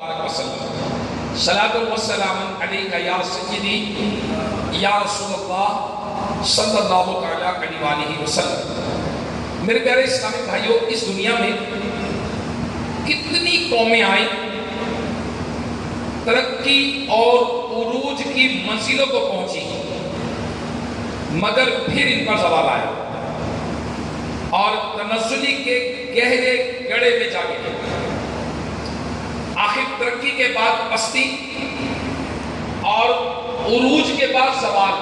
صلاۃ والسلام علیک یا سیدی یا رسول اللہ صلی اللہ تعالیٰ علیہ وآلہ وسلم۔ میرے پیارے اسلامی بھائیوں، اس دنیا میں کتنی قومیں آئیں، ترقی اور عروج کی منزلوں کو پہنچی، مگر پھر ان پر زوال آیا اور تنزلی کے گہرے گڑھے میں جا گرے۔ آخر ترقی کے بعد پستی اور عروج کے بعد زوال،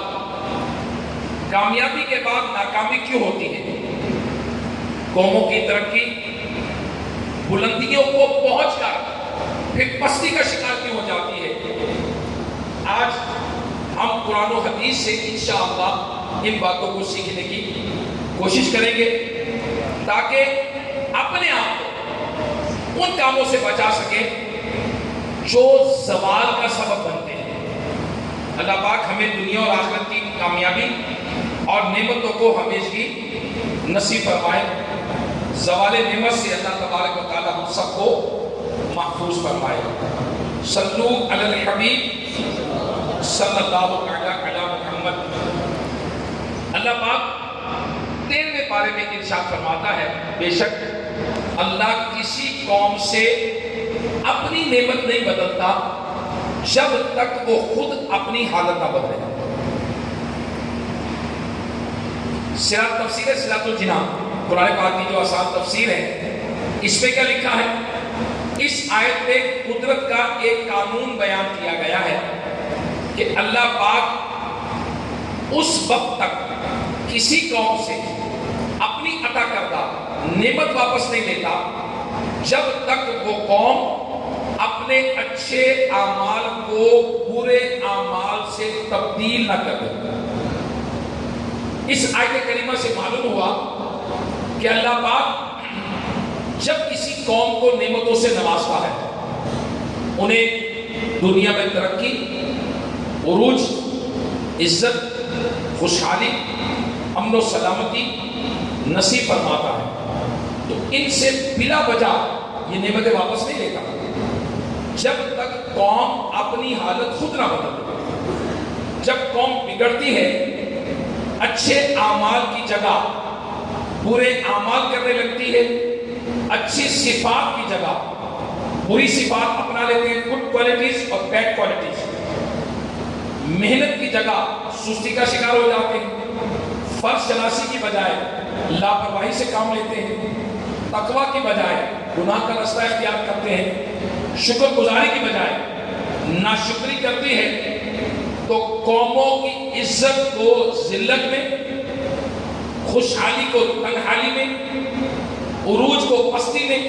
کامیابی کے بعد ناکامی کیوں ہوتی ہے؟ قوموں کی ترقی بلندیوں کو پہنچ کر پھر پستی کا شکار کیوں ہو جاتی ہے؟ آج ہم قرآن و حدیث سے انشاءاللہ ان باتوں کو سیکھنے کی کوشش کریں گے تاکہ اپنے آپ کو ان کاموں سے بچا سکیں جو زوال کا سبب بنتے ہیں۔ اللہ پاک ہمیں دنیا اور آخرت کی کامیابی اور نعمتوں کو ہمیشگی نصیب فرمائے۔ زوال نعمت سے اللہ تبارک و تعالی ہم سب کو محفوظ فرمائے۔ صلو علی الحبیب صلی اللہ علیہ محمد۔ اللہ پاک 13ویں پارے میں ارشاد فرماتا ہے، بے شک اللہ کسی قوم سے اپنی نعمت نہیں بدلتا جب تک وہ خود اپنی حالت نہ بدلے۔ تفسیر صراط الجنان قرآن پاک کی جو آسان تفسیر ہے، اس میں کیا لکھا ہے؟ اس آیت میں قدرت کا ایک قانون بیان کیا گیا ہے کہ اللہ پاک اس وقت تک کسی قوم سے اپنی عطا کردہ نعمت واپس نہیں لیتا جب تک وہ قوم اپنے اچھے اعمال کو برے اعمال سے تبدیل نہ کر دے۔ اس آیت کریمہ سے معلوم ہوا کہ اللہ پاک جب کسی قوم کو نعمتوں سے نوازتا ہے، انہیں دنیا میں ترقی، عروج، عزت، خوشحالی، امن و سلامتی نصیب فرماتا ہے، تو ان سے بلا وجہ یہ نعمتیں واپس نہیں لیتا جب تک قوم اپنی حالت خود نہ بدلے۔ جب قوم بگڑتی ہے، اچھے اعمال کی جگہ برے اعمال کرنے لگتی ہے، اچھی صفات کی جگہ بری صفات اپنا لیتے ہیں، گڈ کوالٹیز اور بیڈ کوالٹیز، محنت کی جگہ سستی کا شکار ہو جاتے ہیں، فرض شناسی کی بجائے لاپرواہی سے کام لیتے ہیں، تقوی کی بجائے گناہ کا راستہ اختیار کرتے ہیں، شکر گزاری کی بجائے ناشکری کرتی ہے، تو قوموں کی عزت کو ذلت میں، خوشحالی کو تنگحالی میں، عروج کو پستی میں،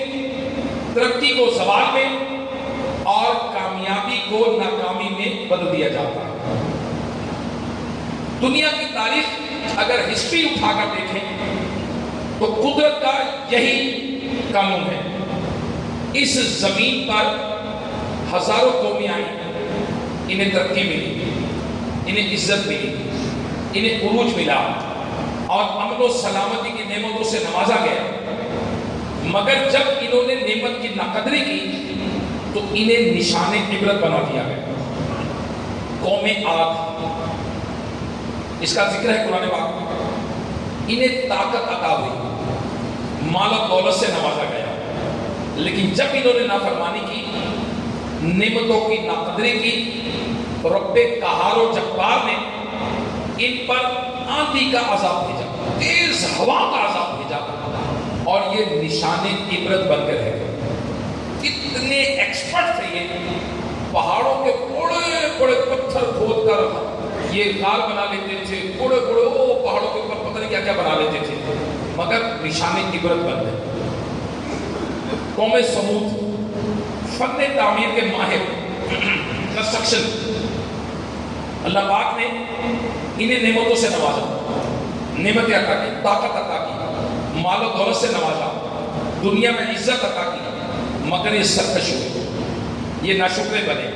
ترقی کو زوال میں اور کامیابی کو ناکامی میں بدل دیا جاتا ہے۔ دنیا کی تاریخ اگر ہسٹری اٹھا کر دیکھیں تو قدرت کا یہی قانون ہے۔ اس زمین پر ہزاروں قومیں آئیں، انہیں ترقی ملی، انہیں عزت ملی، انہیں عروج ملا اور امن و سلامتی کی نعمتوں سے نوازا گیا، مگر جب انہوں نے نعمت کی ناقدری کی تو انہیں نشان عبرت بنا دیا گیا۔ قوم عاد، اس کا ذکر ہے قرآن پاک میں، انہیں طاقت عطا ہوئی، مال و دولت سے نوازا گیا، لیکن جب انہوں نے نافرمانی کی، نعمتوں کی ناقدری کی، رب قہار و جبار نے ان پر آندھی کا عذاب بھیجا، تیز ہوا کا عذاب بھیجا اور یہ نشان عبرت بن کر رہ گئے۔ اتنے ایکسپرٹ تھے یہ، پہاڑوں کے بڑے بڑے پتھر کھود کر یہ غار بنا لیتے تھے، بڑے بڑے پہاڑوں کے اوپر پتہ نہیں کیا کیا بنا لیتے تھے، مگر نشان عبرت بن گئے۔ قوم سمود فن تعمیر کے ماہر، کنسٹرکشن، اللہ پاک نے انہیں نعمتوں سے نوازا، نعمتیں عطا کی، طاقت عطا کی، مال و دولت سے نوازا، دنیا میں عزت عطا کی، مگر یہ سرکش ہوئے، یہ ناشکرے بنے۔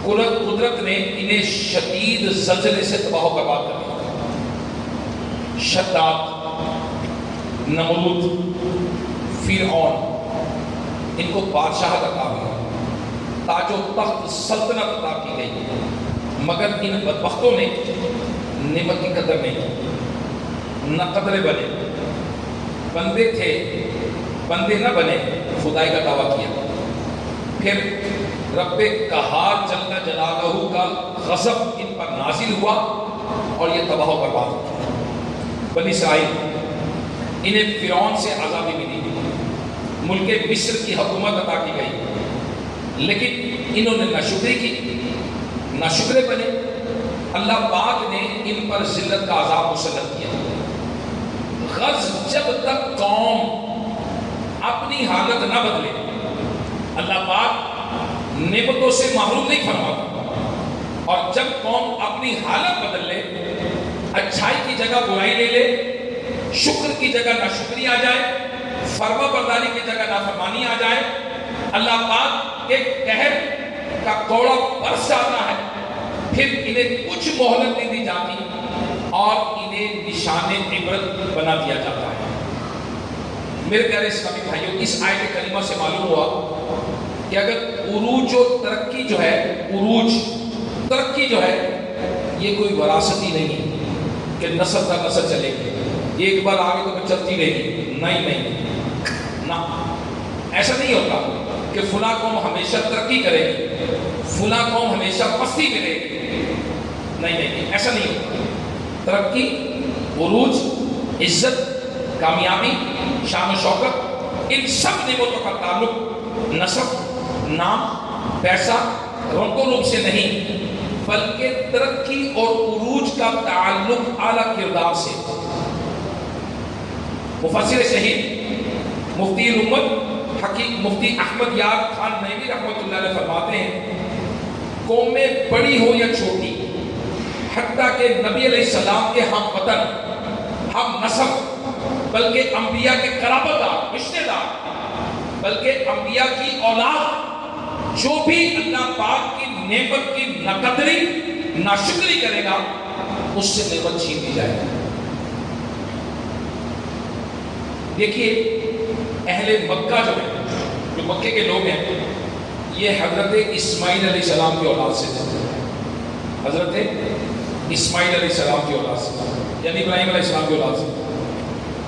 قدرت نے انہیں شدید زلزلے سے تباہ و برباد کر دیا۔ شداد، نمرود، فرعون، ان کو بادشاہت عطا ہوئی، تاج و تخت سلطنت عطا کی گئی، مگر ان بدبختوں نے نعمت کی قدر نہیں کی، نہ قدرے بنے، بندے تھے بندے نہ بنے، خدائی کا دعویٰ کیا۔ پھر رب قہار جل جلالہ کا غضب ان پر نازل ہوا اور یہ تباہ و برباد ہوا۔ بنی اسرائیل، انہیں فرعون سے آزادی ملی، ملک مصر کی حکومت عطا کی گئی، لیکن انہوں نے ناشکری کی، ناشکرے بنے۔ اللہ پاک نے ان پر ذلت کا عذاب مسلط کیا۔ غرض جب تک قوم اپنی حالت نہ بدلے، اللہ پاک نعمتوں سے محروم نہیں فرماتا، اور جب قوم اپنی حالت بدل لے، اچھائی کی جگہ برائی لے لے، شکر کی جگہ ناشکری آ جائے، فرما برداری کی جگہ نافرمانی آ جائے، اللہ پاک کے قہر کا کوڑا برس جاتا ہے، پھر انہیں کچھ مہلت نہیں دی جاتی اور انہیں نشان عبرت بنا دیا جاتا ہے۔ میرے پیارے اسلامی بھائیوں، اس آیت کریمہ سے معلوم ہوا کہ اگر عروج و ترقی جو ہے، عروج ترقی جو ہے، یہ کوئی وراثتی نہیں ہے کہ نسل در نسل چلے گی، ایک بار آگے تو چلتی رہے گی، نہیں نہ، ایسا نہیں ہوتا کہ فلاں قوم ہمیشہ ترقی کرے گی، فلاں قوم ہمیشہ پستی میں رہے گی، نہیں، ایسا نہیں ہوتا۔ ترقی، عروج، عزت، کامیابی، شان و شوکت، ان سب نعمتوں کا تعلق نسب، نام، پیسہ، رنگ و روپ سے نہیں، بلکہ ترقی اور عروج کا تعلق اعلیٰ کردار سے۔ مفسر شہید مفتی الامت حقیق مفتی احمد یار خان نعیمی رحمۃ اللہ علیہ فرماتے ہیں، قومیں بڑی ہو یا چھوٹی، حتیٰ کہ نبی علیہ السلام کے ہم وطن، ہم نسب، بلکہ انبیاء کے قرابت دار، رشتے دار، بلکہ انبیاء کی اولاد، جو بھی اللہ پاک کی نعمت کی ناقدری، ناشکری کرے گا، اس سے نعمت چھین دی جائے گی۔ دیکھیے، اہل مکہ جو ہے، جو مکے کے لوگ ہیں، یہ حضرت اسماعیل علیہ السلام کی اولاد سے تھے، حضرت اسماعیل علیہ السلام کی اولاد سے، یعنی ابراہیم علیہ السلام کی اولاد سے۔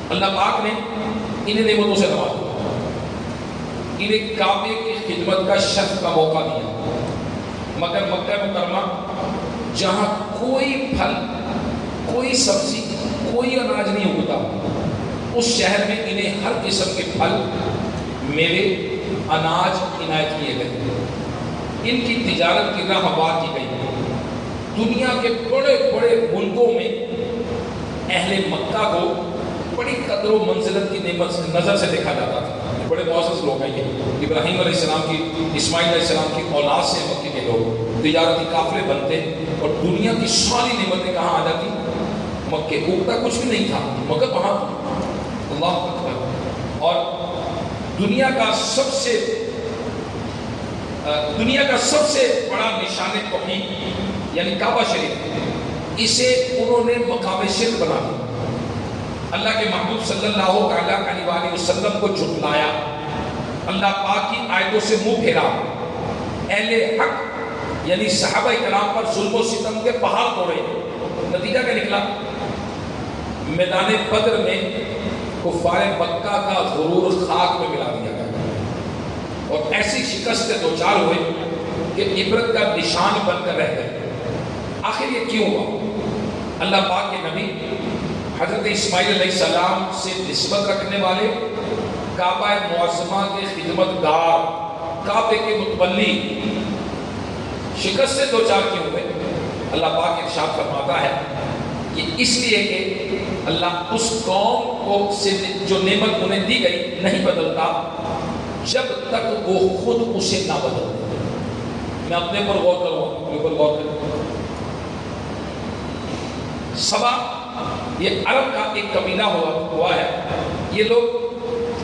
اللہ پاک نے انہیں نعمتوں سے نوازا، انہیں کعبے کی خدمت کا شرف کا موقع دیا، مگر مکہ مکرمہ جہاں کوئی پھل، کوئی سبزی، کوئی اناج نہیں اگتا، اس شہر میں انہیں ہر قسم کے پھل، میوے، اناج عنایت کیے گئے۔ ان کی تجارت کی راہ ہموار کی گئی۔ دنیا کے بڑے بڑے ملکوں میں اہل مکہ کو بڑی قدر و منزلت کی نعمت سے نظر سے دیکھا جاتا تھا، بڑے معزز لوگ ہیں یہ، ابراہیم علیہ السلام کی، اسماعیل علیہ السلام کی اولاد سے مکے کے لوگ، تجارتی قافلے بنتے اور دنیا کی ساری نعمتیں کہاں آ جاتی؟ مکے۔ اگتا کچھ بھی نہیں تھا مگر وہاں، اللہ اکبر۔ اور دنیا کا سب سے بڑا نشان توحید یعنی کعبہ شریف، اسے انہوں نے مقام شرک بنا دیا، اللہ کے محبوب صلی اللہ علیہ وسلم کو جھٹلایا، اللہ پاک کی آیتوں سے منہ پھیرا، اہل حق یعنی صحابہ کرام پر ظلم و ستم کے پہاڑ توڑے۔ نتیجہ کیا نکلا؟ میدان بدر میں کفار مکہ کا غرور خاک میں ملا دیا گیا اور ایسی شکست سے دوچار ہوئے کہ عبرت کا نشان بن کر رہ گئے۔ آخر یہ کیوں ہوا؟ اللہ پاک کے نبی حضرت اسماعیل علیہ السلام سے نسبت رکھنے والے، کعبہ معظمہ کے خدمت گار، کعبے کے متولی شکست سے دوچار کیوں ہوئے؟ اللہ پاک ارشاد فرماتا ہے کہ اس لیے کہ اللہ اس قوم کو سے جو نعمت انہیں دی گئی نہیں بدلتا جب تک وہ خود اسے نہ بدلتے۔ میں اپنے پر غور کروں، سبا یہ عرب کا ایک قبیلہ ہوا ہے، یہ لوگ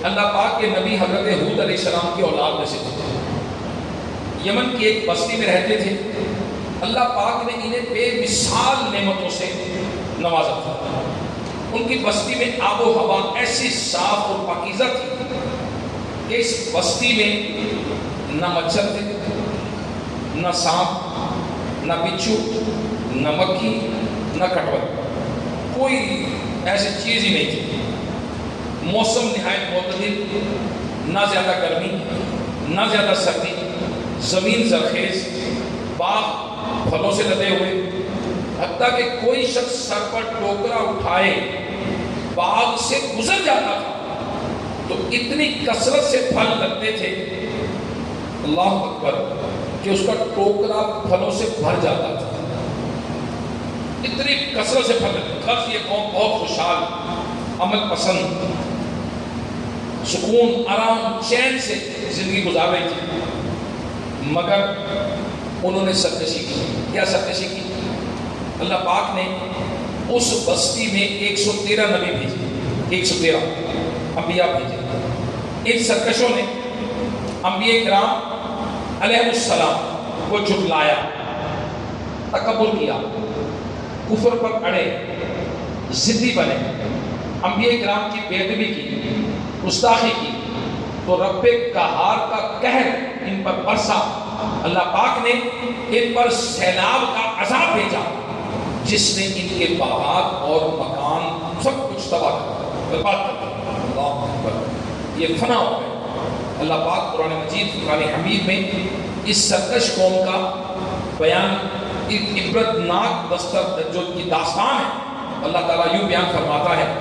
اللہ پاک کے نبی حضرت ہود علیہ السلام کی اولاد میں سے تھے، یمن کی ایک بستی میں رہتے تھے۔ اللہ پاک نے انہیں بے مثال نعمتوں سے نوازا تھا۔ ان کی بستی میں آب و ہوا ایسی صاف اور پاکیزہ تھی کہ اس بستی میں نہ مچھر تھے، نہ سانپ، نہ بچھو، نہ مکھی، نہ کٹور، کوئی ایسی چیز ہی نہیں تھی۔ موسم نہایت معتدل، نہ زیادہ گرمی نہ زیادہ سردی، زمین زرخیز، باغ پھلوں سے لدے ہوئے، حتیٰ کہ کوئی شخص سر پر ٹوکرا اٹھائے باغ سے گزر جاتا تھا تو اتنی کثرت سے پھل لگتے تھے، اللہ اکبر، کہ اس کا ٹوکرا پھلوں سے بھر جاتا تھا، اتنی کثرت سے پھل لگتے تھے۔ یہ قوم بہت خوشحال، عمل پسند، سکون، آرام، چین سے زندگی گزار رہی تھی، مگر انہوں نے سرکشی کی۔ کیا سرکشی کی؟ اللہ پاک نے اس بستی میں 113 نبی بھیجے، 113 انبیاء بھیجے۔ ان سرکشوں نے انبیاء کرام علیہ السلام کو جھٹلایا، تکبر کیا، کفر پر اڑے، ضدی بنے، انبیاء کرام کی بے ادبی کی، گستاخی کی، تو رب قہار کا قہر ان پر برسا۔ اللہ پاک نے ان پر سیلاب کا عذاب بھیجا جس نے ان کے باغات اور مکان سب کچھ تباہ کر دیا، برباد کر دیا۔ اللہ اکبر، یہ فنا ہو گئے۔ اللہ پاک قرآن مجید فرقان حمید میں اس سرکش قوم کا بیان، ایک عبرتناک جو کی داستان ہے، اللہ تعالیٰ یوں بیان فرماتا ہے،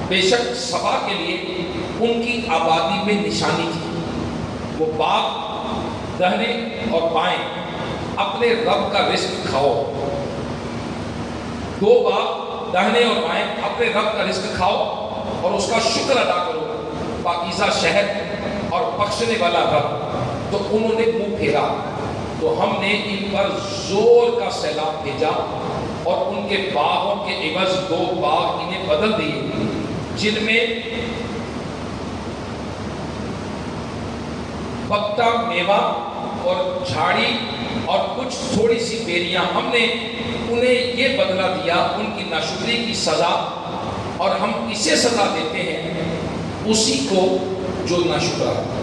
بے شک سبا کے لیے ان کی آبادی میں نشانی تھی، وہ باغ دہنے اور بائیں اپنے رب کا رزق کھاؤ، دو باغ دہنے اور بائیں اپنے رب کا رزق کھاؤ اور اس کا شکر ادا کرو، پاکیزہ شہر اور بخشنے والا رب۔ تو انہوں نے منہ پھیرا تو ہم نے ان پر زور کا سیلاب بھیجا اور ان کے باغوں کے عوض 2 باغ انہیں بدل دیے، جن میں پکا میوہ اور جھاڑی اور کچھ تھوڑی سی بیریاں، ہم نے انہیں یہ بدلہ دیا ان کی ناشکری کی سزا، اور ہم اسے سزا دیتے ہیں اسی کو جو ناشکرا ہے۔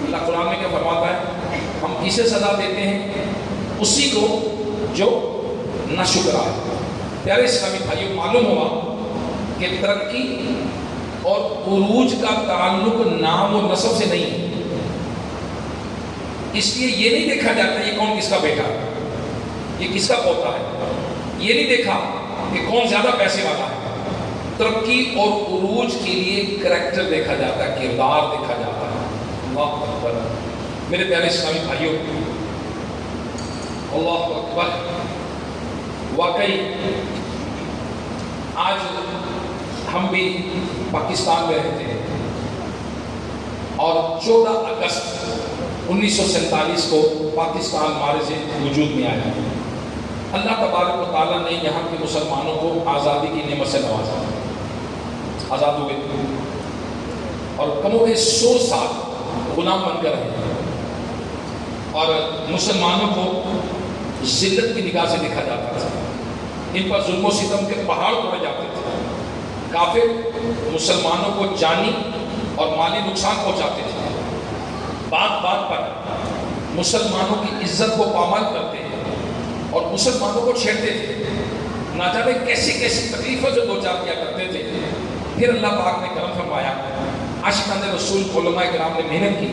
اللہ قرآن میں کیا فرماتا ہے؟ ہم اسے سزا دیتے ہیں اسی کو جو ناشکرا ہے۔ پیارے اسلامی بھائیوں، معلوم ہوا کہ ترقی اور عروج کا تعلق نام و نسب سے نہیں ہے، اس لیے یہ نہیں دیکھا جاتا یہ کون کس کا بیٹا ہے، یہ کس کا پوتا ہے، یہ نہیں دیکھا کہ کون زیادہ پیسے والا ہے۔ ترقی اور عروج کے لیے کریکٹر دیکھا جاتا ہے، کردار دیکھا جاتا ہے۔ اللہ اکبر، میرے پیارے اسلامی بھائیوں، اللہ اکبر، واقعی آج ہم بھی پاکستان میں رہتے ہیں اور 14 اگست 1947 کو پاکستان ہمارے سے وجود میں آیا۔ اللہ تبارک و تعالیٰ نے یہاں کے مسلمانوں کو آزادی کی نعمت سے نوازا، آزاد ہوئے اور کم و بیش 100 سال غلام بن کر رہے اور مسلمانوں کو ذلت کی نگاہ سے دیکھا جاتا تھا، ان پر ظلم و ستم کے پہاڑ توڑے جاتے تھے، کافر مسلمانوں کو جانی اور مالی نقصان پہنچاتے تھے، بات بات پر مسلمانوں کی عزت کو پامال کرتے ہیں اور مسلمانوں کو چھیڑتے تھے، نہ جانے کیسی کیسی تکلیفوں سے دوچار کیا کرتے تھے۔ پھر اللہ پاک نے کرم فرمایا، عاشقان رسول علماء کرام نے محنت کی،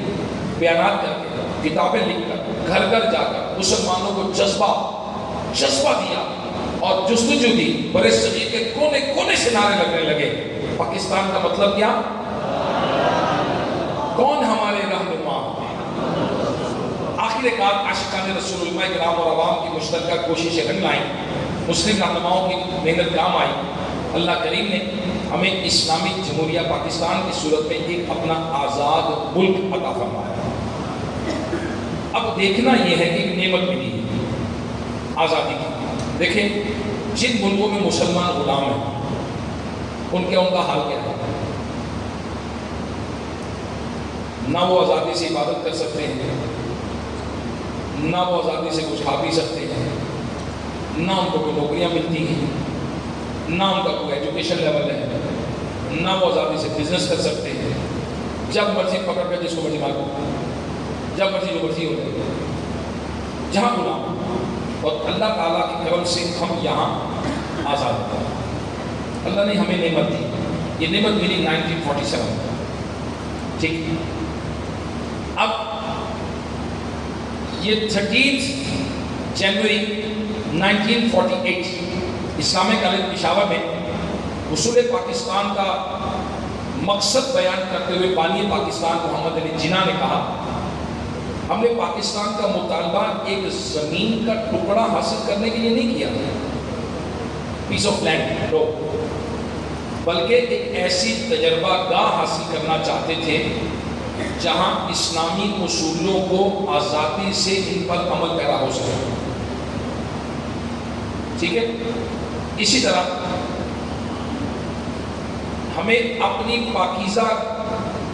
بیانات کر کے، کتابیں لکھ کر، گھر گھر جا کر مسلمانوں کو جذبہ دیا اور جستجو دی، برے صغیر کے کونے کونے سے نعرے لگنے لگے، پاکستان کا مطلب کیا؟ کون ہمارے رہنما؟ آخر کار عاشقان رسول علماء کرام اور عوام کی مشترکہ کوششیں رنگ لائیں، مسلم رہنماؤں کی محنت کام آئی، اللہ کریم نے ہمیں اسلامی جمہوریہ پاکستان کی صورت میں ایک اپنا آزاد ملک عطا فرمایا۔ اب دیکھنا یہ ہے کہ ایک نعمت ملی ہے آزادی کی۔ دیکھیں جن ملکوں میں مسلمان غلام ہیں ان کا حال کیا ہے؟ نہ وہ آزادی سے عبادت کر سکتے ہیں، نہ وہ آزادی سے کچھ کھا پی سکتے ہیں، نہ ان کو کوئی نوکریاں ملتی ہیں، نہ ان کا کوئی ایجوکیشن لیول ہے، نہ وہ آزادی سے بزنس کر سکتے ہیں، جب مرضی پکڑ کر جس کو مرضی مارو، جب مرضی جو مرضی ہو جائے۔ جہاں غلام، اور اللہ تعالیٰ کے کرم سے ہم یہاں آزاد ہیں۔ اللہ نے ہمیں نعمت دی، یہ نعمت ملی 1947 میں، ٹھیک۔ اب یہ 13 جنوری 1948 اسلامی کالج پشاور میں حصول پاکستان کا مقصد بیان کرتے ہوئے بانی پاکستان محمد علی جناح نے کہا، ہم نے پاکستان کا مطالبہ ایک زمین کا ٹکڑا حاصل کرنے کے لیے نہیں کیا، پیس آف لینڈ، بلکہ ایک ایسی تجربہ گاہ حاصل کرنا چاہتے تھے جہاں اسلامی اصولوں کو آزادی سے ان پر عمل پیرا ہو سکے، ٹھیک ہے۔ اسی طرح ہمیں اپنی پاکیزہ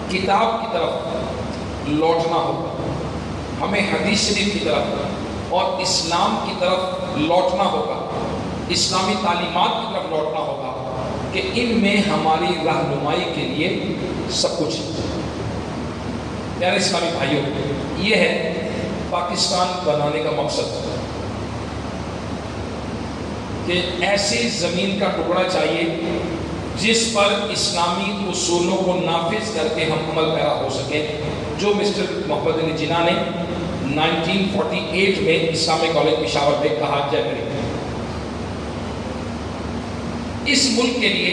کتاب کی طرف لوٹنا ہوگا، ہمیں حدیث شریف کی طرف اور اسلام کی طرف لوٹنا ہوگا، اسلامی تعلیمات کی طرف لوٹنا ہوگا کہ ان میں ہماری رہنمائی کے لیے سب کچھ ہے۔ پیارے اسلامی بھائیوں، یہ ہے پاکستان بنانے کا مقصد، کہ ایسی زمین کا ٹکڑا چاہیے جس پر اسلامی اصولوں کو نافذ کر کے ہم عمل پیرا ہو سکیں، جو مسٹر محمد علی جناح نے 1948 میں اسلامی کالج پشاور میں کہا جنوری۔ اس ملک کے لیے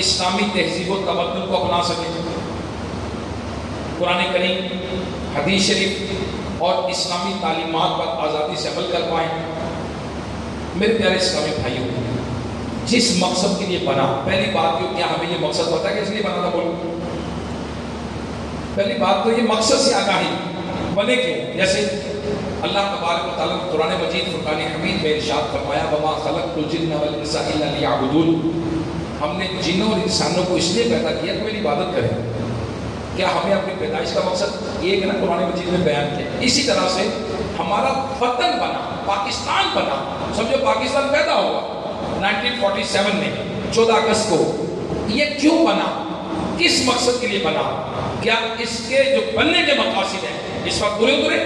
اسلامی تہذیب و تمدن کو اپنا سکیں، قرآن کریم، حدیث شریف اور اسلامی تعلیمات پر آزادی سے عمل کر پائیں۔ میرے پیارے اسلامی بھائیوں، جس مقصد کے لیے بنا، پہلی بات جو کیا ہمیں یہ مقصد پتا ہے کہ اس لیے بنا تھا؟ بولو، پہلی بات تو یہ مقصد سے آگاہی بنے کیوں؟ جیسے اللہ تبارک و تعالیٰ نے قرآن مجید فرقان حمید میں ارشاد فرمایا، وما خلقت الجن والانس الا لیعبدون، ہم نے جنوں اور انسانوں کو اس لیے پیدا کیا کہ میری عبادت کریں۔ کیا ہمیں اپنی پیدائش کا مقصد ایک ہے نا قرآن مجید میں بیان کیا؟ اسی طرح سے ہمارا وطن بنا، پاکستان بنا، سمجھو پاکستان پیدا ہوا 1947 میں 14 اگست کو، یہ کیوں بنا؟ کس مقصد کے لیے بنا؟ کیا اس کے جو بننے کے مقاصد ہیں اس وقت پورے اترے؟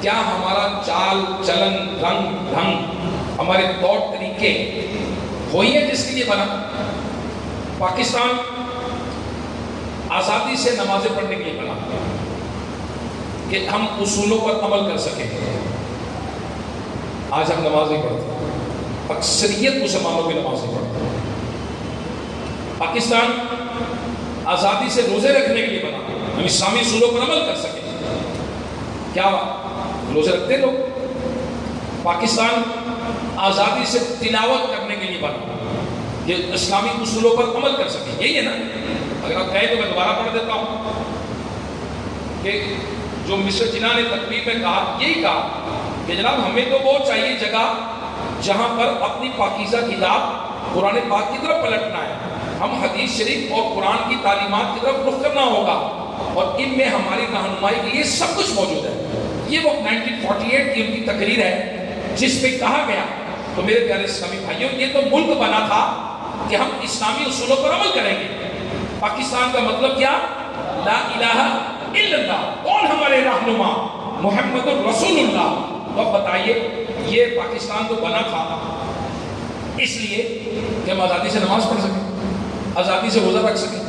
کیا ہمارا چال چلن، رنگ ڈھنگ، ہمارے طور طریقے وہی ہے جس کے لیے بنا؟ پاکستان آزادی سے نمازیں پڑھنے کے لیے بنا کہ ہم اصولوں پر عمل کر سکیں۔ آج ہم نماز نہیں پڑھتے، اکثریت مسلمانوں کی نماز نہیں پڑھتے۔ پاکستان آزادی سے روزے رکھنے کے لیے بنا، ہم اسلامی اصولوں پر عمل کر سکیں۔ کیا روزے رکھتے لوگ؟ پاکستان آزادی سے تلاوت کرنے کے لیے بنا کہ اسلامی اصولوں پر عمل کر سکیں، یہی ہے نا؟ اگر آپ کہیں تو میں دوبارہ پڑھ دیتا ہوں کہ جو مسٹر جناح نے تقریر میں کہا، یہی کہا کہ جناب ہمیں تو وہ چاہیے جگہ جہاں پر اپنی پاکیزہ کتاب قرآن پاک کی طرف پلٹنا ہے، ہم حدیث شریف اور قرآن کی تعلیمات کی طرف رخ کرنا ہوگا، اور ان میں ہماری رہنمائی کے لیے سب کچھ موجود ہے۔ یہ وہ 1948 کی ان کی تقریر ہے جس پہ کہا گیا۔ تو میرے پیارے اسلامی بھائیوں، یہ تو ملک بنا تھا کہ ہم اسلامی اصولوں پر عمل کریں گے۔ پاکستان کا مطلب کیا؟ لا الہ الا اللہ۔ کون ہمارے رہنما؟ محمد الرسول اللہ۔ تو اب بتائیے، یہ پاکستان تو بنا تھا اس لیے کہ ہم آزادی سے نماز پڑھ سکیں، آزادی سے روزہ رکھ سکیں،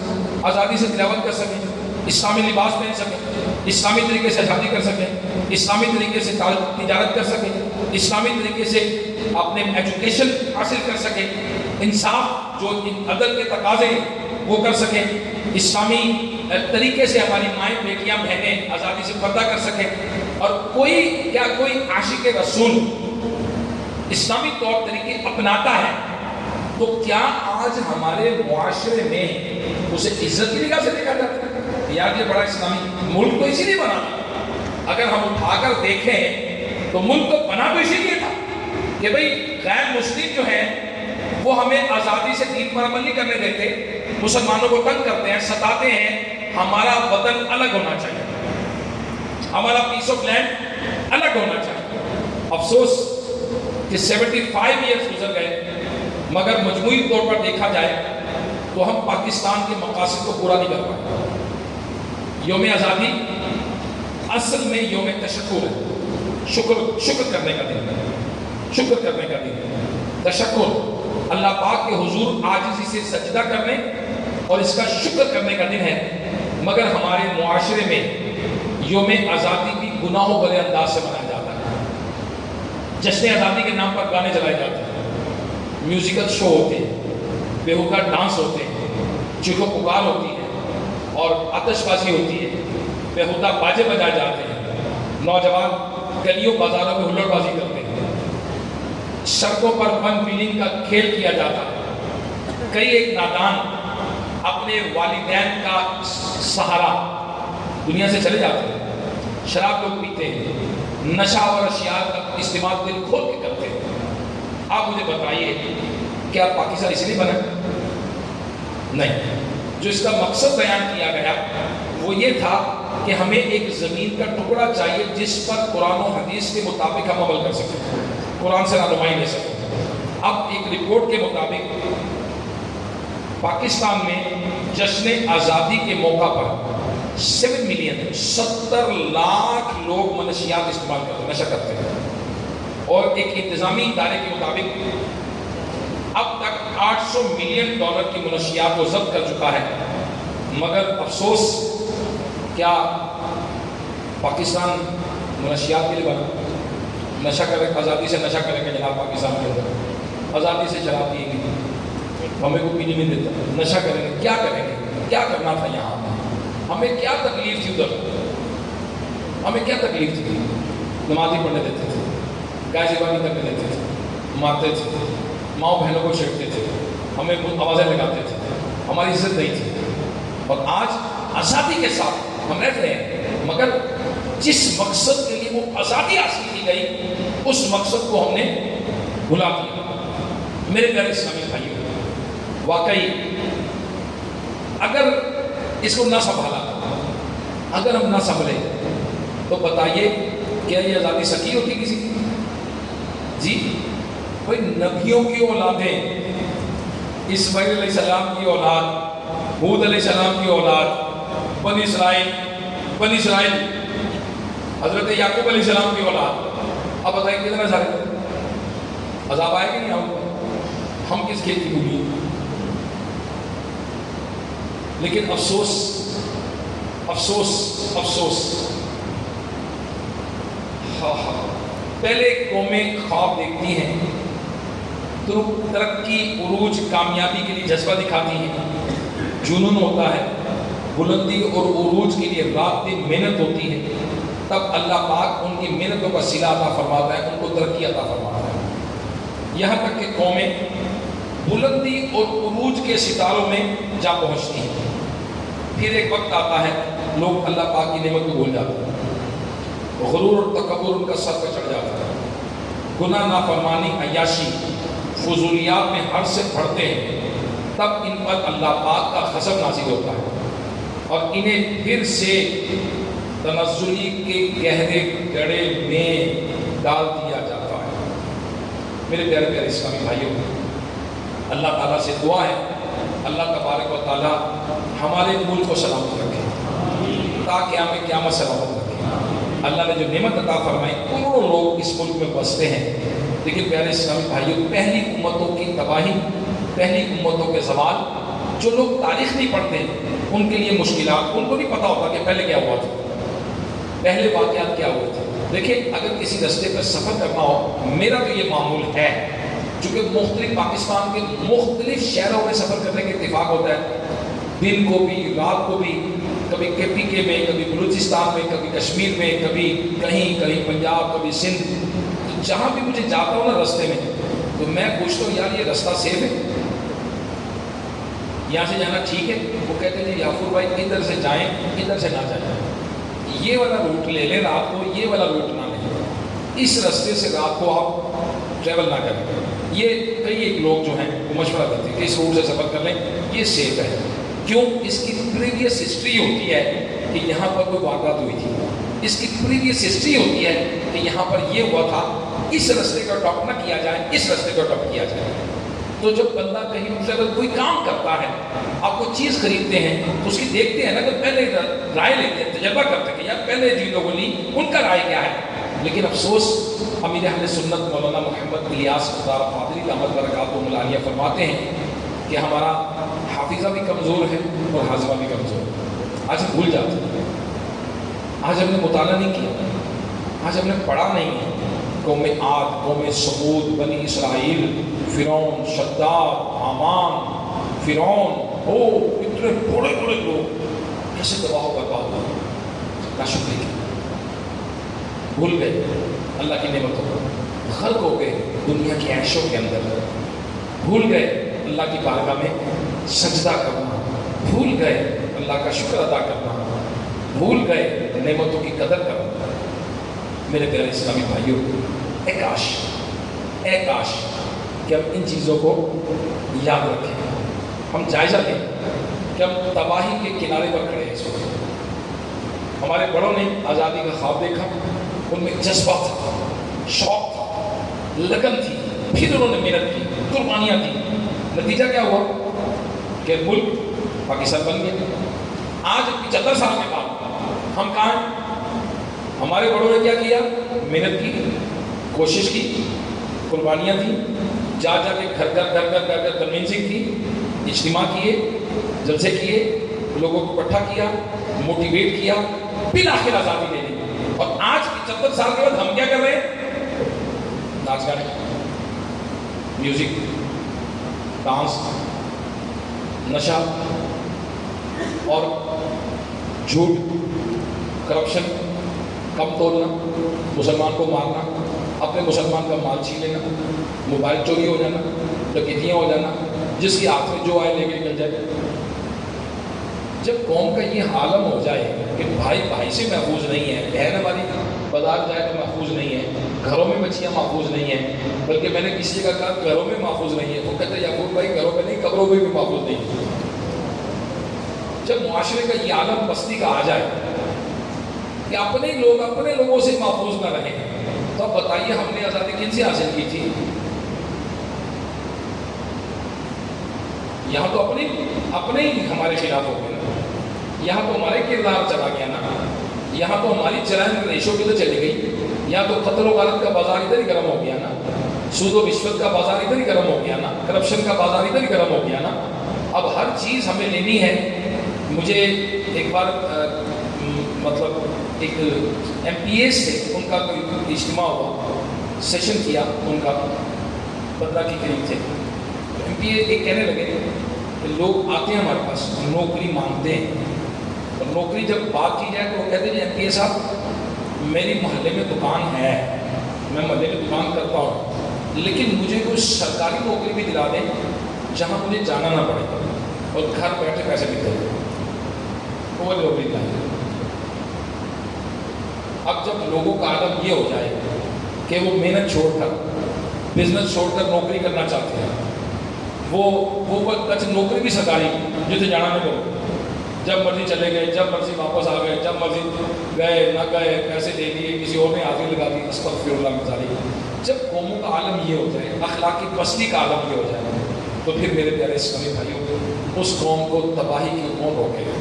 آزادی سے تلاوت کر سکیں، اسلامی لباس پہن سکیں، اسلامی طریقے سے شادی کر سکیں، اسلامی طریقے سے تجارت کر سکیں، اسلامی طریقے سے اپنے ایجوکیشن حاصل کر سکیں، انصاف جو عدل کے تقاضے وہ کر سکیں، اسلامی طریقے سے ہماری مائیں بیٹیاں بہنیں آزادی سے پردہ کر سکیں۔ اور کوئی عاشق رسول اسلامی طور طریقے اپناتا ہے تو کیا آج ہمارے معاشرے میں اسے عزت کی نگاہ سے دیکھا جاتا ہے؟ یار یہ بڑا اسلامی ملک تو اسی لیے بنا، اگر ہم اٹھا کر دیکھیں تو ملک تو بنا تو اسی لیے تھا کہ بھئی غیر مسلم جو ہیں وہ ہمیں آزادی سے دین پر عمل نہیں کرنے دیتے، مسلمانوں کو تنگ کرتے ہیں، ستاتے ہیں۔ ہمارا وطن الگ ہونا چاہیے، ہمارا پیس آف لینڈ الگ ہونا چاہیے۔ افسوس کہ 75 ایئرز گزر گئے، مگر مجموعی طور پر دیکھا جائے تو ہم پاکستان کے مقاصد کو پورا نہیں کر پائے۔ یوم آزادی اصل میں یوم تشکر ہے، شکر کرنے کا دن ہے، شکر کرنے کا دن ہے، تشکر، اللہ پاک کے حضور عاجزی سے سجدہ کرنے اور اس کا شکر کرنے کا دن ہے۔ مگر ہمارے معاشرے میں یوم آزادی بھی گناہوں بھرے انداز سے منایا جاتا ہے۔ جشن آزادی کے نام پر گانے چلائے جاتے ہیں، میوزیکل شو ہوتے ہیں، بیہودہ ڈانس ہوتے ہیں، چیخو پکار ہوتی ہے اور آتش بازی ہوتی ہے، بیہودہ باجے بجائے جاتے ہیں، نوجوان گلیوں بازاروں میں ہلڑ بازی کرتے ہیں، سڑکوں پر ون ویلنگ کا کھیل کیا جاتا ہے۔ کئی ایک نادان اپنے والدین کا سہارا دنیا سے چلے جاتے ہیں، شراب لوگ پیتے ہیں، نشہ اور اشیاء کا استعمال دل کھول کے کرتے ہیں۔ آپ مجھے بتائیے کیا پاکستان اس لیے بنا؟ نہیں، جو اس کا مقصد بیان کیا گیا وہ یہ تھا کہ ہمیں ایک زمین کا ٹکڑا چاہیے جس پر قرآن و حدیث کے مطابق ہم عمل کر سکیں، قرآن سے رہنمائی لے سکیں۔ اب ایک رپورٹ کے مطابق پاکستان میں جشن آزادی کے موقع پر 7 ملین 70 لاکھ لوگ منشیات استعمال کرتے ہیں، نشہ کرتے ہیں، اور ایک انتظامی ادارے کے مطابق اب تک $800 ملین کی منشیات کو ضبط کر چکا ہے۔ مگر افسوس، کیا پاکستان منشیات کے لیے بنا؟ نشہ کرے، آزادی سے نشہ کرے گا جناب پاکستان کے اندر، آزادی سے شراب پیے گی، ہمیں کو پینے نہیں دیتا، نشہ کریں گے، کیا کریں گے؟ کیا کرنا تھا یہاں؟ ہمیں کیا تکلیف تھی ادھر؟ ہمیں کیا تکلیف تھی؟ نمازی پڑھنے دیتے تھے، گائے زبانی کرنے دیتے تھے، مارتے تھے، ماؤں بہنوں کو چھیڑتے تھے، ہمیں آوازیں لگاتے تھے، ہماری عزت نہیں تھی۔ اور آج آزادی کے ساتھ ہم رہ رہے ہیں، مگر جس مقصد کے لیے وہ آزادی حاصل کی گئی اس مقصد کو ہم نے بھلا دیا۔ میرے پیارے اسلامی بھائیوں، واقعی اگر اس کو نہ سنبھالا، اگر ہم نہ سنبھلے تو بتائیے کیا یہ آزادی سکی ہوتی کسی کی؟ جی بھائی، نبیوں کی اولادیں، اسماعیل علیہ السلام کی اولاد، ہود علیہ السلام کی اولاد، بنی اسرائیل، حضرت یعقوب علیہ السلام کی اولاد، اب بتائیے کتنا سارے عذاب آئے گا نہیں ہم پر؟ ہم کس کھیت کی بھولی ہیں؟ لیکن افسوس افسوس افسوس، پہلے قومیں خواب دیکھتی ہیں تو ترقی، عروج، کامیابی کے لیے جذبہ دکھاتی ہیں، جنون ہوتا ہے، بلندی اور عروج کے لیے رات دن محنت ہوتی ہے، تب اللہ پاک ان کی محنتوں کا صلہ عطا فرماتا ہے، ان کو ترقی عطا فرماتا ہے۔ یہاں تک کہ قومیں بلندی اور عروج کے ستاروں میں جا پہنچتی ہیں، پھر ایک وقت آتا ہے لوگ اللہ پاک کی نعمت کو بھول جاتے ہیں، غرور اور تکبر ان کا سر پہ چڑھ جاتا ہے، گناہ، نافرمانی، عیاشی، فضولیات میں ہر سے پڑھتے ہیں، تب ان پر اللہ پاک کا غضب نازل ہوتا ہے اور انہیں پھر سے تنزلی کے گہرے گڑھے میں ڈال دیا جاتا ہے۔ میرے پیارے پیارے اسلامی بھائیوں، اللہ تعالیٰ سے دعا ہے اللہ تبارک و تعالیٰ ہمارے ملک کو سلامت رکھے، تاکہ ہمیں قیامت سلامت رکھے۔ اللہ نے جو نعمت عطا فرمائی، کروڑوں لوگ اس ملک میں بستے ہیں، لیکن پیارے اسلامی بھائیوں، پہلی امتوں کی تباہی، پہلی امتوں کے زوال، جو لوگ تاریخ نہیں پڑھتے ان کے لیے مشکلات، ان کو نہیں پتہ ہوتا کہ پہلے کیا ہوا تھا، پہلے واقعات کیا ہوئے تھے۔ دیکھیں، اگر کسی رستے پر سفر کرنا ہو، میرا تو یہ معمول ہے، چونکہ مختلف پاکستان کے مختلف شہروں میں سفر کرنے کے اتفاق ہوتا ہے، دن کو بھی رات کو بھی، کبھی کے پی کے میں، کبھی بلوچستان میں، کبھی کشمیر میں، کبھی کہیں پنجاب، کبھی سندھ، تو جہاں بھی مجھے جاتا ہوں نا رستے میں، تو میں پوچھتا ہوں یار یہ رستہ سیف ہے، یہاں سے جانا ٹھیک ہے؟ وہ کہتے ہیں یافور بھائی ادھر سے جائیں، ادھر سے نہ جائیں، یہ والا روٹ لے لیں رات کو، یہ والا روٹ نہ لیں، اس رستے سے رات کو آپ ٹریول نہ کریں۔ یہ کئی ایک لوگ جو ہیں وہ مشورہ دیتے ہیں کہ اس روٹ سے سفر کر لیں، یہ سیف ہے۔ کیوں؟ اس کی پریویس ہسٹری ہوتی ہے کہ یہاں پر کوئی واردات ہوئی تھی، اس کی پریویس ہسٹری ہوتی ہے کہ یہاں پر یہ ہوا تھا، اس رستے کا ٹاپ نہ کیا جائے، اس رستے کا ٹاپ کیا جائے۔ تو جب بندہ کہیں سے اگر کوئی کام کرتا ہے، آپ کوئی چیز خریدتے ہیں تو اس کی دیکھتے ہیں نا، کہ پہلے رائے لیتے ہیں، تجربہ کرتے ہیں کہ یار پہلے جن لوگوں لی ان کا رائے کیا ہے. لیکن افسوس امیر اہل سنت مولانا محمد الیاس قطار قادری رحمۃ برکاتہ العالیہ فرماتے ہیں کہ ہمارا حافظہ بھی کمزور ہے اور حاضمہ بھی کمزور ہے. آج ہم بھول جاتے ہیں، آج ہم نے مطالعہ نہیں کیا، آج ہم نے پڑھا نہیں ہے. قوم عاد، قوم ثمود، بنی اسرائیل، فرعون، شداد، حامان، فرعون، اتنے بڑے بڑے لوگ کیسے تباہ و برباد ہوئے. ناشکری کی، بھول گئے اللہ کی نعمتوں کو، غرق ہو گئے دنیا کی عیشوں کے اندر، بھول گئے اللہ کی بارگاہ میں سجدہ کرنا، بھول گئے اللہ کا شکر ادا کرنا، بھول گئے نعمتوں کی قدر کرنا. میرے پیارے اسلامی بھائیوں، اے کاش کہ ہم ان چیزوں کو یاد رکھیں، ہم جائزہ لیں کہ ہم تباہی کے کنارے پر کھڑے ہیں. اس وقت ہمارے بڑوں نے آزادی کا خواب دیکھا، ان میں جذبہ تھا، شوق تھا، لگن تھی، پھر انہوں نے محنت کی، قربانیاں دی. نتیجہ کیا ہوا کہ ملک پاکستان بن گیا. آج 75 سال کے بعد ہم کہاں ہیں؟ ہمارے بڑوں نے کیا کیا؟ محنت کی، کوشش کی، قربانیاں دی، جا کے گھر کنوینسنگ کی، اجتماع کیے، جلسے کیے، لوگوں کو اکٹھا کیا، موٹیویٹ کیا، بالآخر آزادی لے لی. اور آج 75 سال کے بعد ہم کیا کر رہے ہیں؟ ناچ گانے، میوزک، ڈانس، نشہ اور جھوٹ، کرپشن، کم تولنا، مسلمان کو مارنا، اپنے مسلمان کا مال چھین لینا، موبائل چوری ہو جانا، ڈکیتیاں ہو جانا، جس کی ہاتھ میں جو آئے لے کے نکل جائے. جب قوم کا یہ عالم ہو جائے کہ بھائی بھائی سے محفوظ نہیں ہے، بہن ہماری بازار جائے تو محفوظ نہیں ہے، گھروں میں بچیاں محفوظ نہیں ہیں، بلکہ میں نے کسی جگہ کہا گھروں میں محفوظ نہیں ہے، وہ کہتے ہیں یعقوب بھائی گھروں میں نہیں، قبروں میں بھی محفوظ نہیں ہے. جب معاشرے کا یہ عالم پستی کا آ جائے کہ اپنے لوگ اپنے لوگوں سے محفوظ نہ رہیں، تو اب بتائیے ہم نے آزادی کن سے حاصل کی تھی؟ یہاں تو اپنے ہی ہمارے خلاف ہو گئے نا، یہاں تو ہمارے کردار چلا گیا نا، یہاں تو ہماری چرائن ریشوں کی تو چلی گئی، یہاں تو قتل و غارت کا بازار ادھر ہی گرم ہو گیا نا، سود و رشوت کا بازار ادھر ہی گرم ہو گیا نا، کرپشن کا بازار ادھر ہی گرم ہو گیا نا. اب ہر چیز ہمیں لینی ہے. مجھے ایک بار مطلب ایک MPAs تھے، ان کا کوئی اجتماع ہوا، سیشن کیا ان کا، 15 کے قریب تھے. MPA ایک کہنے لگے کہ لوگ آتے ہیں ہمارے پاس، نوکری مانگتے ہیں، اور نوکری جب بات کی جائے تو وہ کہتے ہیں جی MPA صاحب میری محلے میں دکان ہے، میں محلے میں دکان کرتا ہوں، لیکن مجھے کوئی سرکاری نوکری بھی دلا دیں جہاں مجھے جانا نہ پڑے اور گھر بیٹھے پیسے ملتے ہیں، وہ نوکری دلائیں. اب جب لوگوں کا عالم یہ ہو جائے کہ وہ محنت چھوڑ کر، بزنس چھوڑ کر نوکری کرنا چاہتے ہیں، وہ اچھا نوکری بھی سرکاری جسے جانا نہیں پڑے، جب مرضی چلے گئے، جب مرضی واپس آ گئے، جب مرضی گئے نہ گئے، پیسے دے دیے، کسی اور نے حاضری لگا دی، استغفر اللہ مزاری. جب قوموں کا عالم یہ ہو جائے، اخلاقی پستی کا عالم یہ ہو جائے، تو پھر میرے پیارے اسلامی بھائیوں، اس قوم کو تباہی کی کون روکے گا؟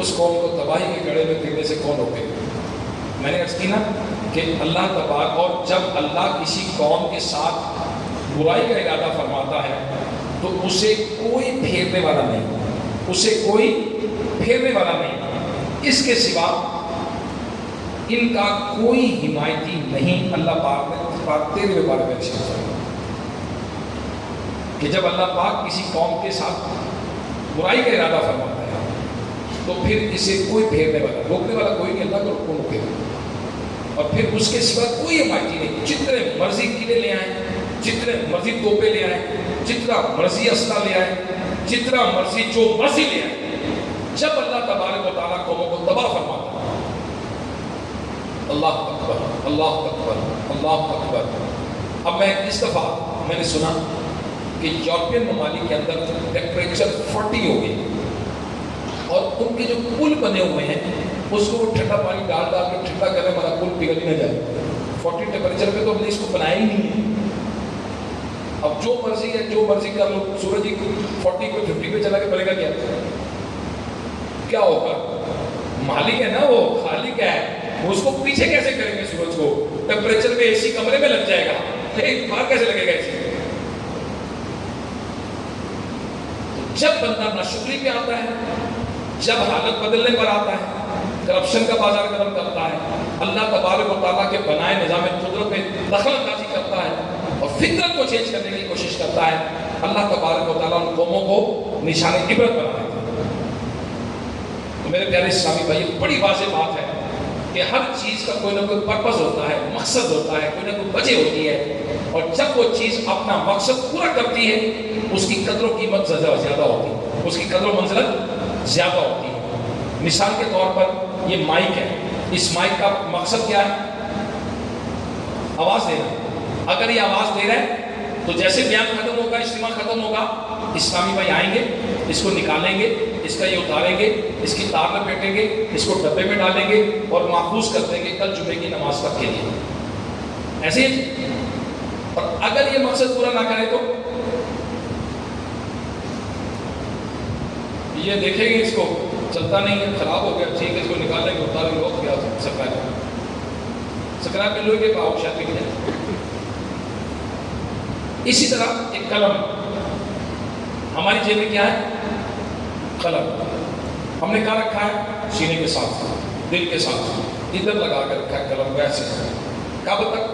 اس قوم کو تباہی کے گڑھے میں گرنے سے کون روکے گا؟ میں نے عرض کی نا کہ اللہ تبارک، اور جب اللہ کسی قوم کے ساتھ برائی کا ارادہ فرماتا ہے تو اسے کوئی پھیرنے والا نہیں، اسے کوئی پھیرنے والا نہیں، اس کے سوا ان کا کوئی حمایتی نہیں. اللہ پاک نے 13ویں بارے میں ارشاد فرمایا کہ جب اللہ پاک کسی قوم کے ساتھ برائی کا ارادہ فرماتا ہے تو پھر اسے کوئی پھیرنے والا، روکنے والا کوئی نہیں، اللہ کو روکے گا. اور پھر اس کے سوا کوئی حمایتی نہیں. جتنے مرضی قلعے لے آئیں، جتنے مرضی توپے لے آئیں، جتنا مرضی اسلحہ لے آئیں، جتنا مرضی جو مرضی لے آئیں، جب اللہ تبارک و تعالیٰ قوموں کو تباہ فرماتا ہے، اللہ اکبر، اللہ اکبر، اللہ اکبر. اب اس دفعہ میں نے سنا کہ یورپین ممالک کے اندر ٹیمپریچر 40 ہو گئی، اور ان کے جو پل بنے ہوئے ہیں اس کو وہ ٹھنڈا پانی ڈال کے ٹھنڈا کرنے والا پل پگھل ہی نہ جائے. 40 ٹیمپریچر پہ تو ہم نے اس کو بنایا ہی نہیں ہے. اب جو مرضی ہے جو مرضی کر لو، سورج ہی 40 کو 50 پہ چلا کے بنے گا کیا ہوگا؟ مالک ہے نا وہ، خالق ہے، اس کو پیچھے کیسے کریں گے؟ سورج کو ٹیمپریچر میں AC کمرے میں لگ جائے گا، باہر کیسے لگے گا AC؟ جب بندہ ناشکری پہ آتا ہے، جب حالت بدلنے پر آتا ہے، کرپشن کا بازار گرم کرتا ہے، اللہ تبارک و تعالیٰ کے بنائے نظام قدرت میں دخل اندازی کرتا ہے اور فطرت کو چینج کرنے کی کوشش کرتا ہے، اللہ تبارک و تعالیٰ ان قوموں کو نشان عبرت بنا دیتا ہے۔ تو میرے پیارے اسلامی بھائی، بڑی واضح بات ہے کہ ہر چیز کا کوئی نہ کوئی پرپس ہوتا ہے، مقصد ہوتا ہے، کوئی نہ کوئی وجہ ہوتی ہے، اور جب وہ چیز اپنا مقصد پورا کرتی ہے اس کی قدر و قیمت زیادہ ہوتی ہے، اس کی قدر و منزلت زیادہ ہوتی ہے۔ مثال کے طور پر یہ مائک ہے، اس مائک کا مقصد کیا ہے؟ آواز دینا۔ اگر یہ آواز دے رہا ہے تو جیسے بیان ختم ہوگا، اجتماع ختم ہوگا، اسلامی بھائی آئیں گے، اس کو نکالیں گے، اس کا یہ اتاریں گے، اس کی تار لپیٹیں گے، اس کو ڈبے میں ڈالیں گے اور محفوظ کر دیں گے کل جمعے کی نماز تک کے لیے۔ ایسے ہی، اور اگر یہ مقصد پورا نہ کرے تو یہ دیکھیں گے اس کو چلتا نہیں ہے، خراب ہو گیا، ٹھیک ہے، اس کو نکالیں گے، اتاریں گے، کیا سکرائب میں لوہے کے پاؤ شاید بک جائے۔ اسی طرح ایک قلم، ہماری جیب میں کیا ہے؟ قلم۔ ہم نے کہاں رکھا ہے؟ سینے کے ساتھ، دل کے ساتھ، ادھر لگا کر رکھا ہے قلم، ویسے کب تک؟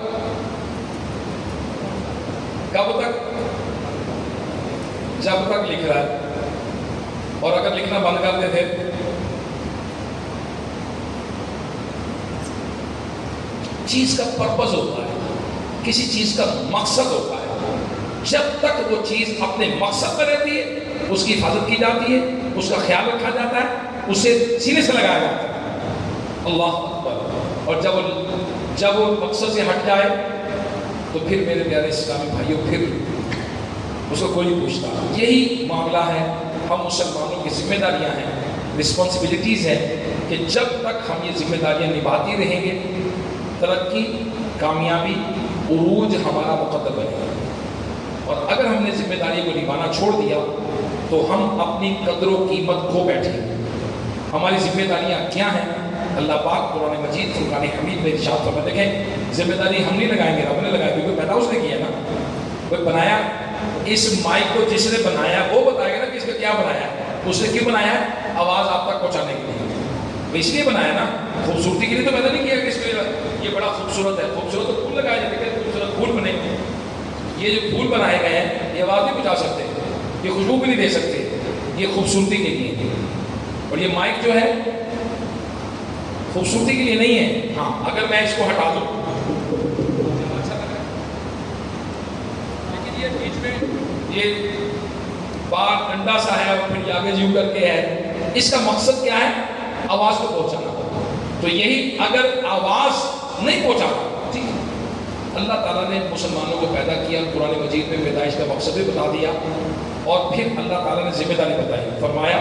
کب تک؟ جب تک لکھ رہا ہے، اور اگر لکھنا بند کرتے تھے چیز کا پرپس ہوتا ہے، کسی چیز کا مقصد ہوتا ہے، جب تک وہ چیز اپنے مقصد پر رہتی ہے اس کی حفاظت کی جاتی ہے، اس کا خیال رکھا جاتا ہے، اسے سینے سے لگایا جاتا ہے۔ اللہ اکبر۔ اور جب وہ مقصد سے ہٹ جائے تو پھر میرے پیارے اسلامی بھائیوں پھر اس کو کوئی نہیں پوچھتا۔ یہی معاملہ ہے، ہم مسلمانوں کی ذمہ داریاں ہیں، رسپانسبلٹیز ہیں کہ جب تک ہم یہ ذمہ داریاں نبھاتی رہیں گے، ترقی، کامیابی، عروج ہمارا مقدر بنے گا۔ اور اگر ہم نے ذمہ داری کو نبھانا چھوڑ دیا تو ہم اپنی قدر و قیمت کھو بیٹھیں گے۔ ہماری ذمہ داریاں کیا ہیں؟ اللہ پاک قرآن مجید فرقان حمید میں ارشاد فرماتے ہیں، دیکھیں ذمہ داری ہم نہیں لگائیں گے، رب نے لگائی، کیونکہ پیدا اس نے کیا نا، کوئی بنایا۔ اس مائک کو جس نے بنایا وہ بتائے گا نا کہ اس کا کیا بنایا ہے، اس نے کیوں بنایا ہے؟ آواز آپ تک پہنچانے کے لیے، اس لیے بنایا نا، خوبصورتی کے لیے تو پیدا نہیں کیا کہ اس کو یہ بڑا خوبصورت ہے، خوبصورت تو پھول لگائے جاتے ہیں، خوبصورت پھول بنے گے۔ یہ جو پھول بنائے گئے ہیں یہ آواز نہیں پہنچا سکتے، یہ خوشبو بھی نہیں دے سکتے، یہ خوبصورتی کے لیے۔ اور یہ مائک جو ہے خوبصورتی کے لیے نہیں ہے۔ ہاں اگر میں اس کو ہٹا دوں اچھا لگا، لیکن یہ بیچ میں یہ بار ڈنڈا سا ہے اور پھر آگے یوں کر کے ہے، اس کا مقصد کیا ہے؟ آواز کو پہنچانا۔ تو یہی اگر آواز نہیں پہنچانا، ٹھیک ہے، اللہ تعالیٰ نے مسلمانوں کو پیدا کیا، قرآن مجید میں پیدائش کا مقصد بھی بتا دیا، اور پھر اللہ تعالیٰ نے ذمہ داری بتائی، فرمایا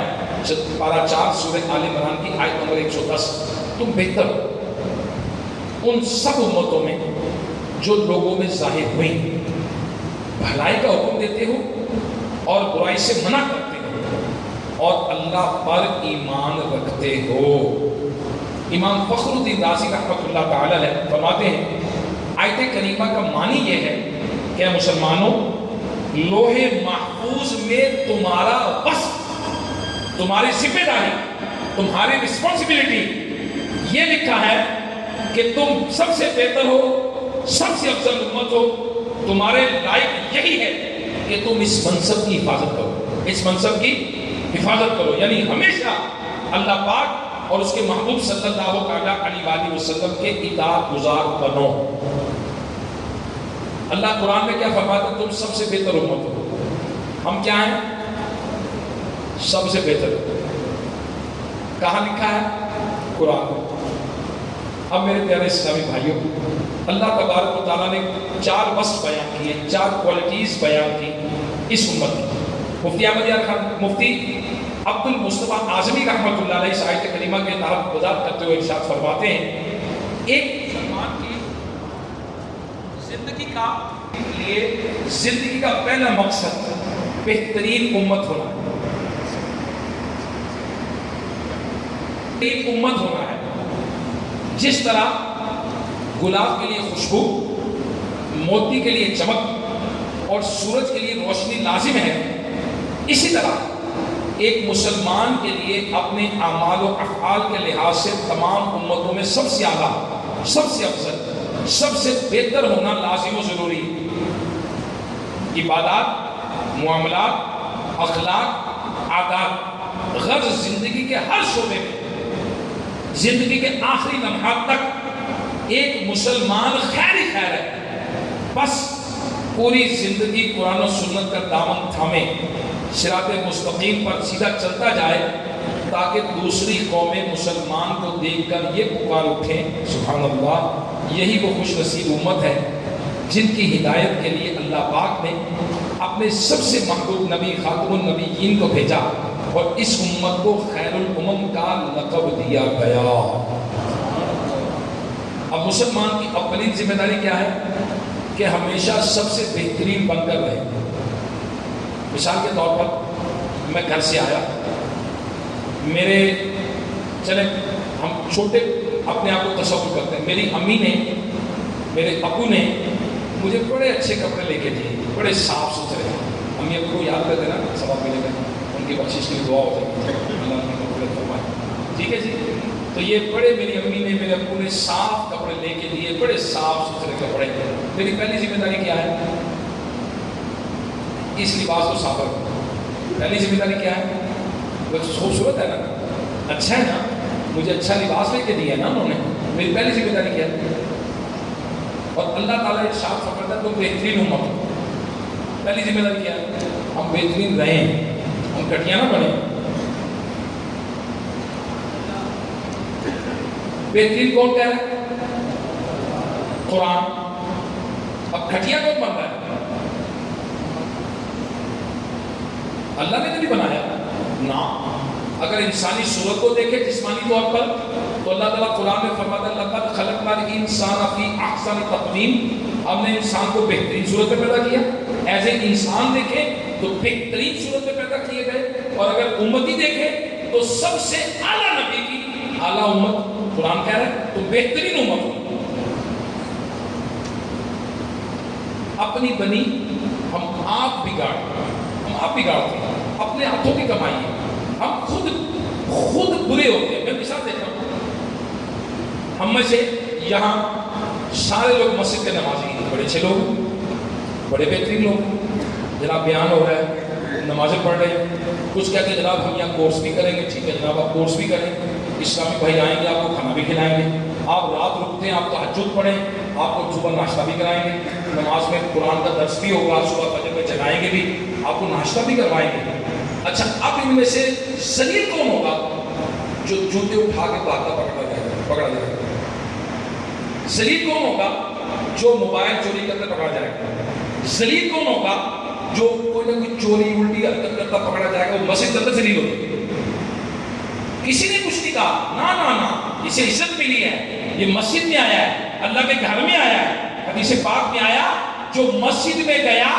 پارہ 4 سورہ آل عمران کی آیت نمبر 110، تم بہتر ہو ان سب امتوں میں جو لوگوں میں ظاہر ہوئیں، بھلائی کا حکم دیتے ہو اور برائی سے منع کرتے ہو اور اللہ پر ایمان رکھتے ہو۔ امام فخر الدین رازی رحمۃ اللہ تعالی علیہ فرماتے ہیں، آیت کریمہ کا معنی یہ ہے کہ مسلمانوں، لوح محفوظ میں تمہارا وصف، تمہاری ذمہ داری، تمہاری رسپانسبلٹی یہ لکھا ہے کہ تم سب سے بہتر ہو، سب سے افضل امت ہو، تمہارے لائق یہی ہے کہ تم اس منصب کی حفاظت کرو، اس منصب کی حفاظت کرو، یعنی ہمیشہ اللہ پاک اور اس کے محبوب صلی اللہ علیہ وسلم کے اطاعت گزار بنو۔ اللہ قرآن میں کیا فرماتا ہے؟ تم سب سے بہتر امت ہو۔ ہم کیا ہیں؟ سب سے بہتر۔ کہاں لکھا ہے؟ قرآن میں۔ اب میرے پیارے اسلامی بھائیوں، اللہ تبارک و تعالیٰ نے 4 وصف بیان کیے، 4 کوالٹیز بیان کی اس امت کی۔ مفتی احمد یار خان مفتی عبد المصطفیٰ اعظمی رحمۃ اللہ علیہ اس آیت کریمہ کے تحت وضاحت کرتے ہوئے ارشاد فرماتے ہیں، ایک مسلمان کی زندگی کا لیے زندگی کا پہلا مقصد بہترین امت ہونا ہے، بہترین امت ہونا ہے۔ جس طرح گلاب کے لیے خوشبو، موتی کے لیے چمک اور سورج کے لیے روشنی لازم ہے، اسی طرح ایک مسلمان کے لیے اپنے اعمال و افعال کے لحاظ سے تمام امتوں میں سب سے اعلیٰ، سب سے افضل، سب سے بہتر ہونا لازم و ضروری ہے۔ عبادات، معاملات، اخلاق، عادات، غرض زندگی کے ہر شعبے میں، زندگی کے آخری لمحات تک ایک مسلمان خیر ہی خیر ہے۔ بس پوری زندگی قرآن و سنت کا دامن تھامے، صراط مستقیم پر سیدھا چلتا جائے، تاکہ دوسری قومیں مسلمان کو دیکھ کر یہ پکار اٹھیں، سبحان اللہ، یہی وہ خوش نصیب امت ہے جن کی ہدایت کے لیے اللہ پاک نے اپنے سب سے محبوب نبی خاتم النبیین کو بھیجا، اور اس امت کو خیر الامم کا لقب دیا گیا۔ اب مسلمان کی اولین ذمہ داری کیا ہے؟ کہ ہمیشہ سب سے بہترین بن کر رہے۔ مثال کے طور پر میں گھر سے آیا، میرے چلے ہم چھوٹے اپنے آپ کو تصور کرتے ہیں، میری امی نے، میرے ابو نے مجھے بڑے اچھے کپڑے لے کے دیے، بڑے صاف ستھرے۔ امی ابو کو یاد کر دینا، ثواب ملے گا، ان کی بخشش کی دعا ہو جائے گی، اللہ نے کپڑے فرمائے، ٹھیک ہے جی۔ تو یہ بڑے میری امی نے، میرے ابو نے صاف کپڑے لے کے دیے، بڑے صاف ستھرے کپڑے۔ میری پہلی ذمہ داری کیا ہے؟ اس لباس کو صاف رکھنا۔ پہلی ذمہ داری کیا ہے؟ وہ خوبصورت ہے نا، اچھا ہے نا، مجھے اچھا لباس لے کے دیا ہے نا انہوں نے، میری پہلی ذمہ داری کیا ہے؟ اور اللہ تعالیٰ ارشاد فرماتا ہے تو بہترین امت ہو۔ پہلی ذمہ داری کیا ہے؟ ہم بہترین رہیں، ہم کٹیاں نہ بنیں۔ بہترین کون کہہ رہا ہے؟ قرآن۔ اب کھٹیا کون بن رہا ہے؟ اللہ نے تو نہیں بنایا نا۔ اگر انسانی صورت کو دیکھے جسمانی طور پر، تو اللہ تعالیٰ قرآن میں فرماتا ہے لقد خلقنا الانسان فی احسن تقویم، ہم نے انسان کو بہترین صورت میں پیدا کیا۔ ایز اے انسان دیکھیں تو بہترین صورت میں پیدا کیے گئے، اور اگر امتی دیکھیں تو سب سے اعلیٰ نبی کی اعلیٰ امت قرآن کہہ رہا ہے، تو بہترین امت ہو۔ اپنی بنی ہم آپ بگاڑتے ہیں، اپنے ہاتھوں کی کمائی ہے، ہم خود برے ہوتے ہیں۔ میں مثال دیتا ہوں، ہم میں سے یہاں سارے لوگ مسجد کے نمازی ہیں، بڑے اچھے لوگ، بڑے بہترین لوگ، جناب بیان ہو رہا ہے، نمازیں پڑھ رہے ہیں، کچھ کہتے ہیں جناب ہم یہاں کورس بھی کریں گے، ٹھیک ہے جناب آپ کورس بھی کریں، اسلامی بھائی آئیں گے آپ کو کھانا بھی کھلائیں گے، آپ رات رکتے ہیں، آپ تہجد پڑھیں، آپ کو صبح ناشتہ بھی کرائیں گے، نماز میں قرآن کا درس بھی ہوگا، صبح فجر میں جگائیں گے بھی، آپ کو ناشتہ بھی کروائیں گے۔ اچھا اب ان میں سے ذلیل کون ہوگا؟ جو جوتے اٹھا کے بھاگتا پکڑا جائے گا۔ ذلیل کون ہوگا؟ جو موبائل چوری کرتے پکڑا جائے گا۔ ذلیل کون ہوگا؟ جو کوئی نہ کوئی چوری الٹی حرکت کرتا پکڑا جائے گا، وہ مسجد کے اندر ذلیل ہوگا۔ کسی نے کچھ نہیں کہا، نا اسے عزت ملی ہے، یہ مسجد میں آیا ہے، اللہ کے گھر میں آیا ہے، حدیث پاک میں آیا جو مسجد میں گیا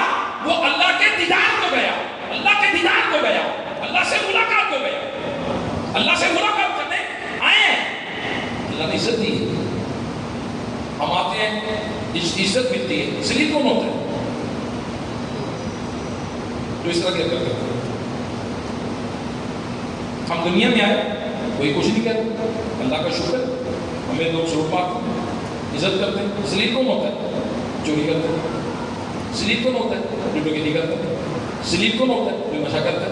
وہ اللہ کے دیدار کو گیا، اللہ کے دیدار کو گیا، اللہ سے ملاقات کو گیا، اللہ سے ملاقات کرنے آئے ہیں، اللہ نے عزت دی ہے۔ ہم آتے ہیں، عزت ملتی ہے، ذلیل کون ہوتا ہے؟ جو اس طرح کے کرتے ہیں۔ ہم دنیا میں آئے، کوئی کچھ نہیں کہتا، اللہ کا شکر، ہمیں لوگ سلوک مارتے ہیں، عزت کرتے ہیں۔ ذلیل کون ہوتا ہے؟ چوری کرتے ہیں۔ ذلیل کون ہوتا ہے؟ جو ڈکیتی کرتا ہے۔ ذلیل کون ہوتا ہے؟ جو نشہ کرتا ہے۔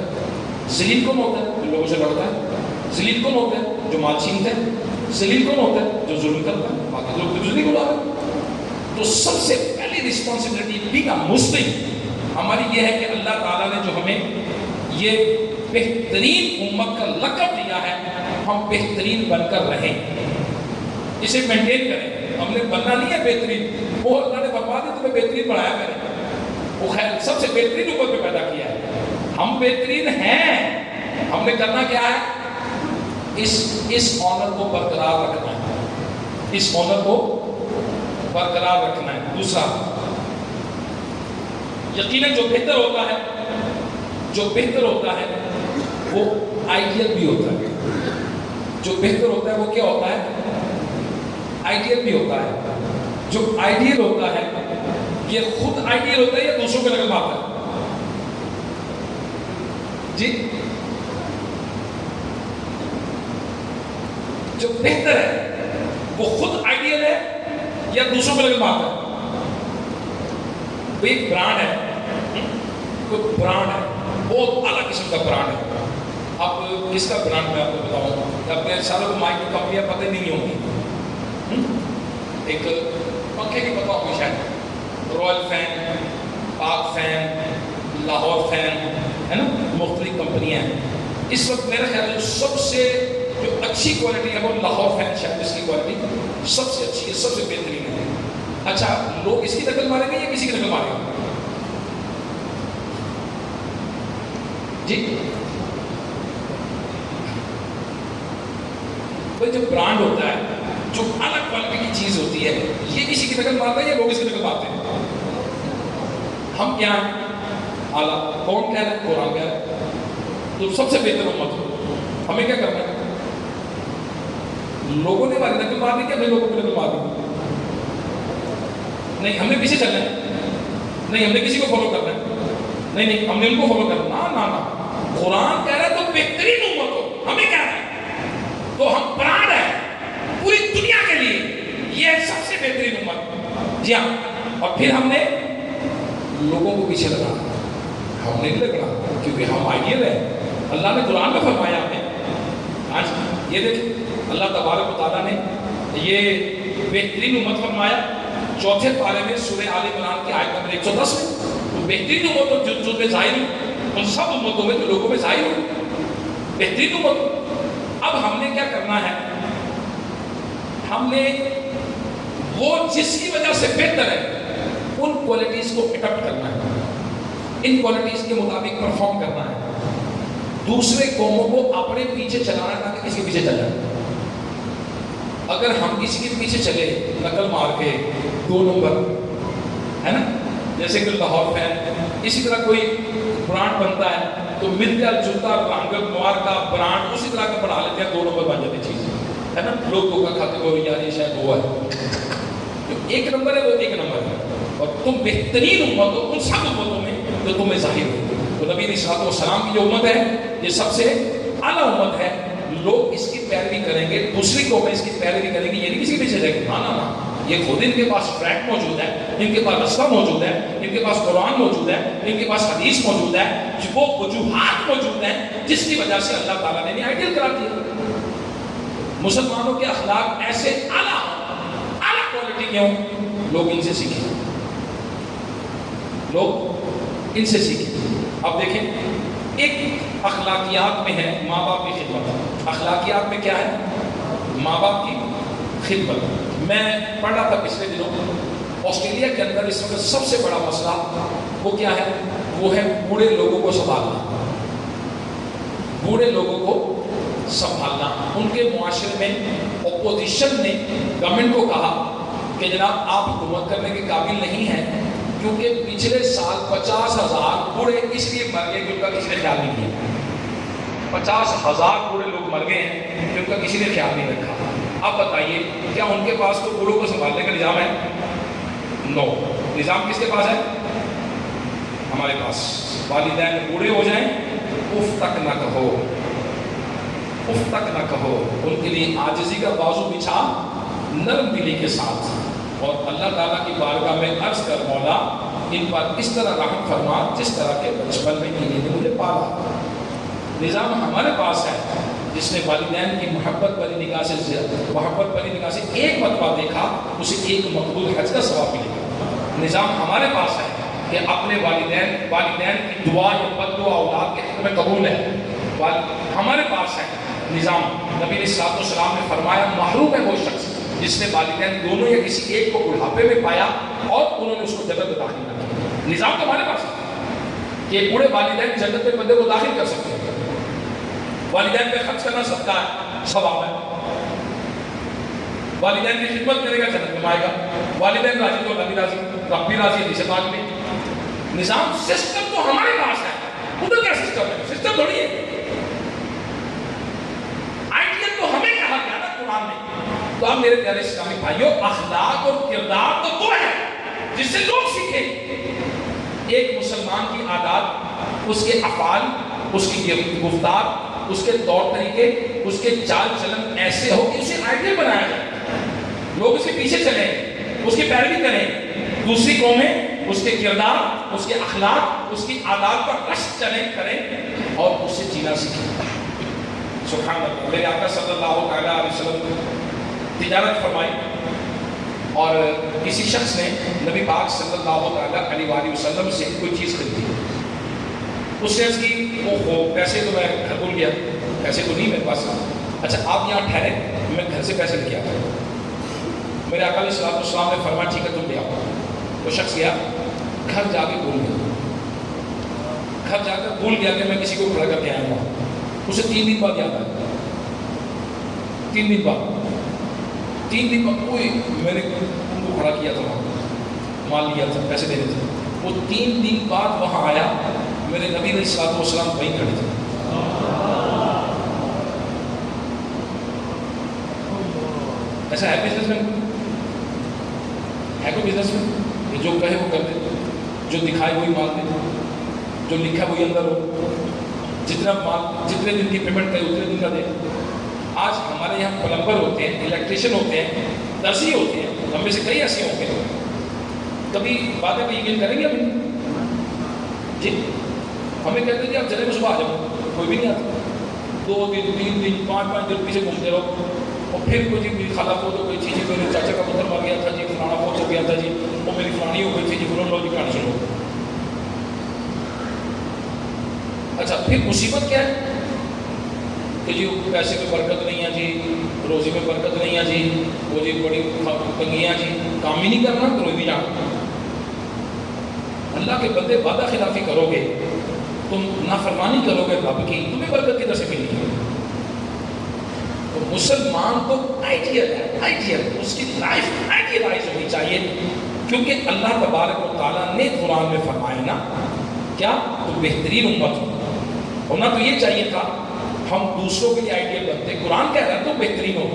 ذلیل کون ہوتا ہے؟ جو لوگوں سے لڑتا ہے۔ ذلیل کون ہوتا ہے؟ جو مال چھینتا ہے۔ ذلیل کون ہوتا ہے؟ جو ظلم کرتا ہے۔ باقی لوگ تو ذلیل ہو رہا ہے۔ تو سب سے پہلی رسپانسبلٹی بینگ اے مسلم ہماری یہ ہے کہ اللہ تعالیٰ نے جو ہمیں یہ بہترین امت کا لقب دیا ہے، ہم بہترین بن کر رہیں، اسے مینٹین کریں۔ ہم نے بننا نہیں ہے بہترین، وہ اللہ نے فرما دیا تمہیں بہترین بنایا میں نے، وہ خیر سب سے بہترین امت پہ پیدا کیا ہے۔ ہم بہترین ہیں، ہم نے کرنا کیا ہے؟ اس آنر کو برقرار رکھنا ہے، اس آنر کو برقرار رکھنا ہے۔ دوسرا یقیناً جو بہتر ہوتا ہے وہ آئیڈیل بھی ہوتا ہے. جو بہتر ہوتا ہے وہ کیا ہوتا ہے؟ آئیڈیل بھی ہوتا ہے. جو آئیڈیل ہوتا ہے یہ خود آئیڈیل ہوتا ہے یا دوسروں کو نقل مارتا ہے؟ جی جو بہتر ہے وہ خود آئیڈیل ہے یا دوسروں کو نقل مارتا ہے؟ کوئی برانڈ ہے، بہت اعلیٰ قسم کا برانڈ ہے. اب کس کا برانڈ میں آپ کو بتاؤں؟ اپنے ساروں کو مائک کی کمپنیاں پتہ نہیں ہوں گی. ایک پنکھے کی پتہ ہوگی شاید، رائل فین، پاک فین، لاہور فین، ہے نا، مختلف کمپنیاں ہیں. اس وقت میرا خیال ہے سب سے جو اچھی کوالٹی ہے وہ لاہور فین شاید، جس کی کوالٹی سب سے اچھی ہے، سب سے بہترین ہے. اچھا، لوگ اس کی نقل ماریں گے یا کسی کی نقل ماریں گے؟ جی بھائی جو برانڈ ہوتا ہے، جو الگ کوالٹی کی چیز ہوتی ہے، یہ کسی کی نقل مارتا ہے یا لوگ اس کی نقل مارتے ہیں؟ ہم کیا ہیں؟ اعلیٰ. کون کہہ رہا ہے؟ قرآن کہہ رہا ہے. تو سب سے بہتر امت ہو. ہمیں کیا کرنا ہے؟ لوگوں نے ہماری نقل مارنی کہ ہمیں لوگوں کو نقل مارنی؟ نہیں، ہم نے پیچھے چلنا ہے. نہیں، ہم نے کسی کو فالو کرنا ہے. نہیں، ہم نے ان کو فالو کرنا. نہ قرآن کہہ رہا ہے تو بہترین امت ہو. ہمیں کیا ہے؟ تو ہم برانڈ ہے پوری دنیا کے لیے، یہ سب سے بہترین امت. جی ہاں. اور پھر ہم نے لوگوں کو پیچھے لگانا. ہم نے نہیں لگنا کیونکہ ہم آئیڈیل ہیں. اللہ نے قرآن میں فرمایا ہمیں. آج یہ دیکھیں، اللہ تبارک و تعالیٰ نے یہ بہترین امت فرمایا 4 پارے میں سورہ آل عمران کی آیت نمبر 110 میں. تو بہترین امت جو میں ظاہر ہوں، ان سب امتوں میں جو لوگوں میں ظاہر ہوں بہترین امت. اب ہم نے کیا کرنا ہے؟ ہم نے وہ جس کی وجہ سے بہتر ہے ان کوالٹیز کو اڈاپٹ کرنا ہے، ان کوالٹیز کے مطابق پرفارم کرنا ہے. دوسرے قوموں کو اپنے پیچھے چلانا ہے تاکہ کسی کے پیچھے چل جائے. اگر ہم کسی کے پیچھے چلے نقل مار کے 2 نمبر، ہے نا، جیسے کہ لاہور فین، اسی طرح کوئی برانڈ بنتا ہے تو ملتا جلتا رنگ نوار کا برانڈ اسی طرح کا بنا لیتے ہیں، 2 نمبر بن جاتی چیز، ہے نا. لوگ کا کھاتے کو یار یہ شاید وہ ہے، جو 1 نمبر ہے وہ 1 نمبر ہے. اور تم بہترین امت ہو ان سب امتوں میں جو تمہیں ظاہر ہو. تو نبی علیہ الصلوۃ والسلام کی جو امت ہے یہ سب سے اعلیٰ امت ہے. لوگ اس کی پیروی کریں گے، دوسری قومیں اس کی پیروی کریں گے. یہ نہیں کسی کے پیچھے جائے گا. نہ، یہ خود ان کے پاس ٹریک موجود ہے، ان کے پاس رستہ موجود ہے، ان کے پاس قرآن موجود ہے، ان کے پاس حدیث موجود ہے، وہ وجوہات موجود ہیں جس کی وجہ سے اللہ تعالیٰ نے آئیڈیل کرا دیا. مسلمانوں کے اخلاق ایسے اعلیٰ کوالٹی کے ہوں، لوگ ان سے سیکھیں. اب دیکھیں، ایک اخلاقیات میں ہے ماں باپ کی خدمت. اخلاقیات میں کیا ہے؟ ماں باپ کی خدمت. میں پڑھ رہا تھا پچھلے دنوں، آسٹریلیا کے اندر اس وقت سب سے بڑا مسئلہ وہ کیا ہے؟ وہ ہے بوڑھے لوگوں کو سنبھالنا. بوڑھے لوگوں کو سنبھالنا. ان کے معاشرے میں اپوزیشن نے گورنمنٹ کو کہا کہ جناب آپ حکومت کرنے کے قابل نہیں ہیں کیونکہ پچھلے سال 50,000 بوڑھے اس لیے مر گئے کہ ان کا کسی نے خیال نہیں کیا. 50,000 بوڑھے لوگ مر گئے ہیں کہ ان کا کسی نے خیال نہیں رکھا. اب بتائیے کیا ان کے پاس تو بوڑھوں کو سنبھالنے کا نظام ہے؟ نو. نظام کس کے پاس ہے؟ ہمارے پاس. والدین بوڑھے ہو جائیں اف تک نہ کہو، اف تک نہ کہو. ان کے لیے عاجزی کا بازو بچھا نرم دلی کے ساتھ، اور اللہ تعالیٰ کی بارگاہ میں عرض کر مولا ان پر اس طرح رحم فرما جس طرح کے بچپن میں انہیں نے مجھے پالا. نظام ہمارے پاس ہے جس نے والدین کی محبت بری نگاہ سے ایک مرتبہ دیکھا اسے 1 مقبول حج کا ثواب ملے گا. نظام ہمارے پاس ہے کہ اپنے والدین کی دعا یا بد دعا اولاد کے حق میں قبول ہے. ہمارے پاس ہے نظام. نبی علیہ الصلوۃ والسلام نے فرمایا محروم ہے وہ شخص جس نے والدین دونوں یا کسی ایک کو بڑھاپے میں پایا اور انہوں نے اس کو جنت میں داخل نہ کیا. نظام تو ہمارے پاس ہے کہ بوڑھے والدین جنت میں بندے کو داخل کر سکتے ہیں. والدین پہ خرچ کرنا صدقہ ہے، ثواب ہے. والدین کی خدمت کرے گا جنت میں آئے گا. والدین راضی تو اللہ بھی راضی، رب بھی راضی. حدیث پاک میں نظام سسٹم تو ہمارے پاس ہے، ادھر کیا سسٹم ہے؟ سسٹم تھوڑی ہے، آئیڈیل تو ہمیں کہا گیا نا قرآن میں۔ تو آپ میرے پیارے اسلامی بھائیوں، اخلاق اور کردار تو وہ ہے جس سے لوگ سیکھیں۔ ایک مسلمان کی عادات، اس کے افعال، اس کی گفتار، اس کے طور طریقے، اس کے چال چلن ایسے ہو کہ اسے آئیڈیل بنایا جائے، لوگ اس کے پیچھے چلیں، اس کی پیروی کریں۔ دوسری قومیں اس کے کردار، اس کے اخلاق، اس کی عادات پر رشک کریں اور اس سے جینا سیکھیں۔ سبحان اللہ۔ میرے آقا صلی اللہ علیہ وسلم تجارت فرمائی اور کسی شخص نے نبی پاک صلی اللہ علیہ وسلم سے کوئی چیز خریدی۔ اس نے عرض کی اوہو پیسے تو میں گھر بھول گیا، پیسے تو نہیں میرے پاس، اچھا آپ یہاں ٹھہرے، میں گھر سے پیسے لے کے آتا ہوں۔ میرے آقا علیہ السلام نے فرمایا ٹھیک ہے تم لے آؤ۔ وہ شخص گیا، گھر جا کے بھول گیا، گھر جا کر بھول گیا کہ میں کسی کو کھڑا کر کے آیا ہوں۔ اسے 3 دن بعد یاد آیا، 3 دن بعد کوئی میں نے ان کو کھڑا کیا تھا، مال لیا تھا، پیسے دینے تھے۔ وہ 3 دن بعد وہاں آیا، میرے نبی علیہ الصلوۃ والسلام وہیں کھڑے تھے۔ ایسا ہے بزنس میں؟ ہے کوئی بزنس میں کہ جو کہے وہ کر دے، جو دکھائے وہی مال دے، جو لکھا وہی اندر ہو، جتنا مال جتنے دن کی پیمنٹ کرے اتنے دن کا دے؟ آج ہمارے یہاں پلمبر ہوتے ہیں، الیکٹریشین ہوتے ہیں، درزی ہوتے ہیں، ہم میں سے کئی ایسے ہوں گے، کبھی باتیں پہ یقین کریں گے ابھی؟ جی ہمیں کہتے ہیں کہ آپ چلے صبح آ جاؤ، کوئی بھی نہیں آتا، 2 دن 3 دن 5 دن پیچھے گھومتے رہو، اور پھر کوئی جی خالہ کو تو کوئی چیز، میرے چاچا کا پتھر مر گیا تھا جی، فلانا فوت ہو گیا تھا جی، وہ میری فلانی ہو گئی تھی جی، فلان لو جی کہانی سنو۔ اچھا پھر مصیبت کیا ہے کہ جی پیسے میں برکت نہیں ہے جی، روزی میں برکت نہیں ہے جی، وہ جی بڑی تنگیاں جی، کام ہی نہیں کرنا تو روئی بھی جانا۔ اللہ کے بندے وعدہ خلافی کرو گے، تم نافرمانی کرو گے رب کی، تمہیں برکت کدھر سے ملے گی؟ تو مسلمان تو آئیڈیل ہے، آئیڈیل، اس کی لائف آئیڈیلائز ہونی چاہیے، کیونکہ اللہ تبارک و تعالیٰ نے قرآن میں فرمایا نا کیا تو بہترین امت ہو، ہونا تو یہ چاہیے تھا ہم دوسروں کے لیے آئیڈیل بنتے۔ قرآن کہہ رہا ہے تو بہترین ہو،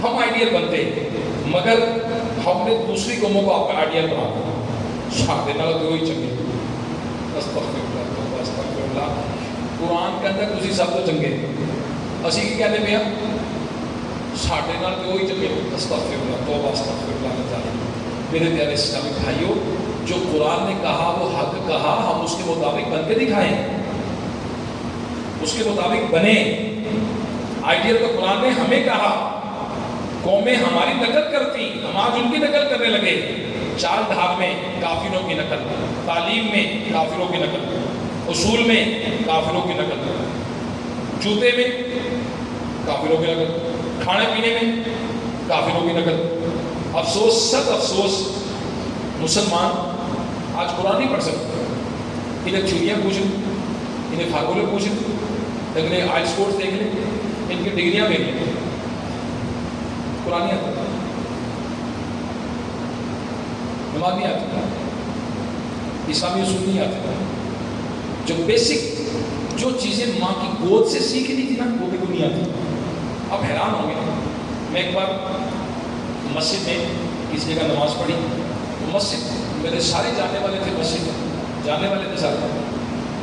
ہم آئیڈیل بنتے، مگر ہم نے دوسری قوموں کو آپ کا آئیڈیل بنا دیا، شاہ دینا تو وہی چنگے۔ استغفر اللہ، قرآن کے اندر تسی سب تو چنگے، اسی کی کہنے پہ ساڈے نال تو وہی چنگے۔ استغفر اللہ، توبہ استغفر اللہ تعالی۔ میرے پیارے اسلامی بھائیوں، جو قرآن نے کہا وہ حق کہا، ہم اس کے مطابق بن کے دکھائیں، اس کے مطابق بنے۔ آئیڈیل تو قرآن نے ہمیں کہا، قومیں ہماری نقل کرتی، ہم آج ان کی نقل کرنے لگے۔ چال ڈھال میں کافروں کی نقل، تعلیم میں کافروں کی نقل، اصول میں کافروں کی نقل، جوتے میں کافروں کی نقل، کھانے پینے میں کافروں کی نقل۔ افسوس، سخت افسوس، مسلمان آج قرآن نہیں پڑھ سکتے۔ انہیں چوریاں پوچھ لیں، انہیں فارمولے پوچھ لیں، انہیں آئل سپورٹس دیکھ لیں، ان کی ڈگریاں دیکھ لیں، قرآن نہیں آتا، نماز نہیں آتی، اسلامی اصول نہیں آتے، جو بیسک جو چیزیں ماں کی گود سے سیکھ لی تھی نا وہ بھی کوئی نہیں آتی۔ اب حیران ہوں گے، میں ایک بار مسجد میں کس جگہ نماز پڑھی، مسجد میرے سارے جانے والے تھے، مسجد جانے والے تھے سارے،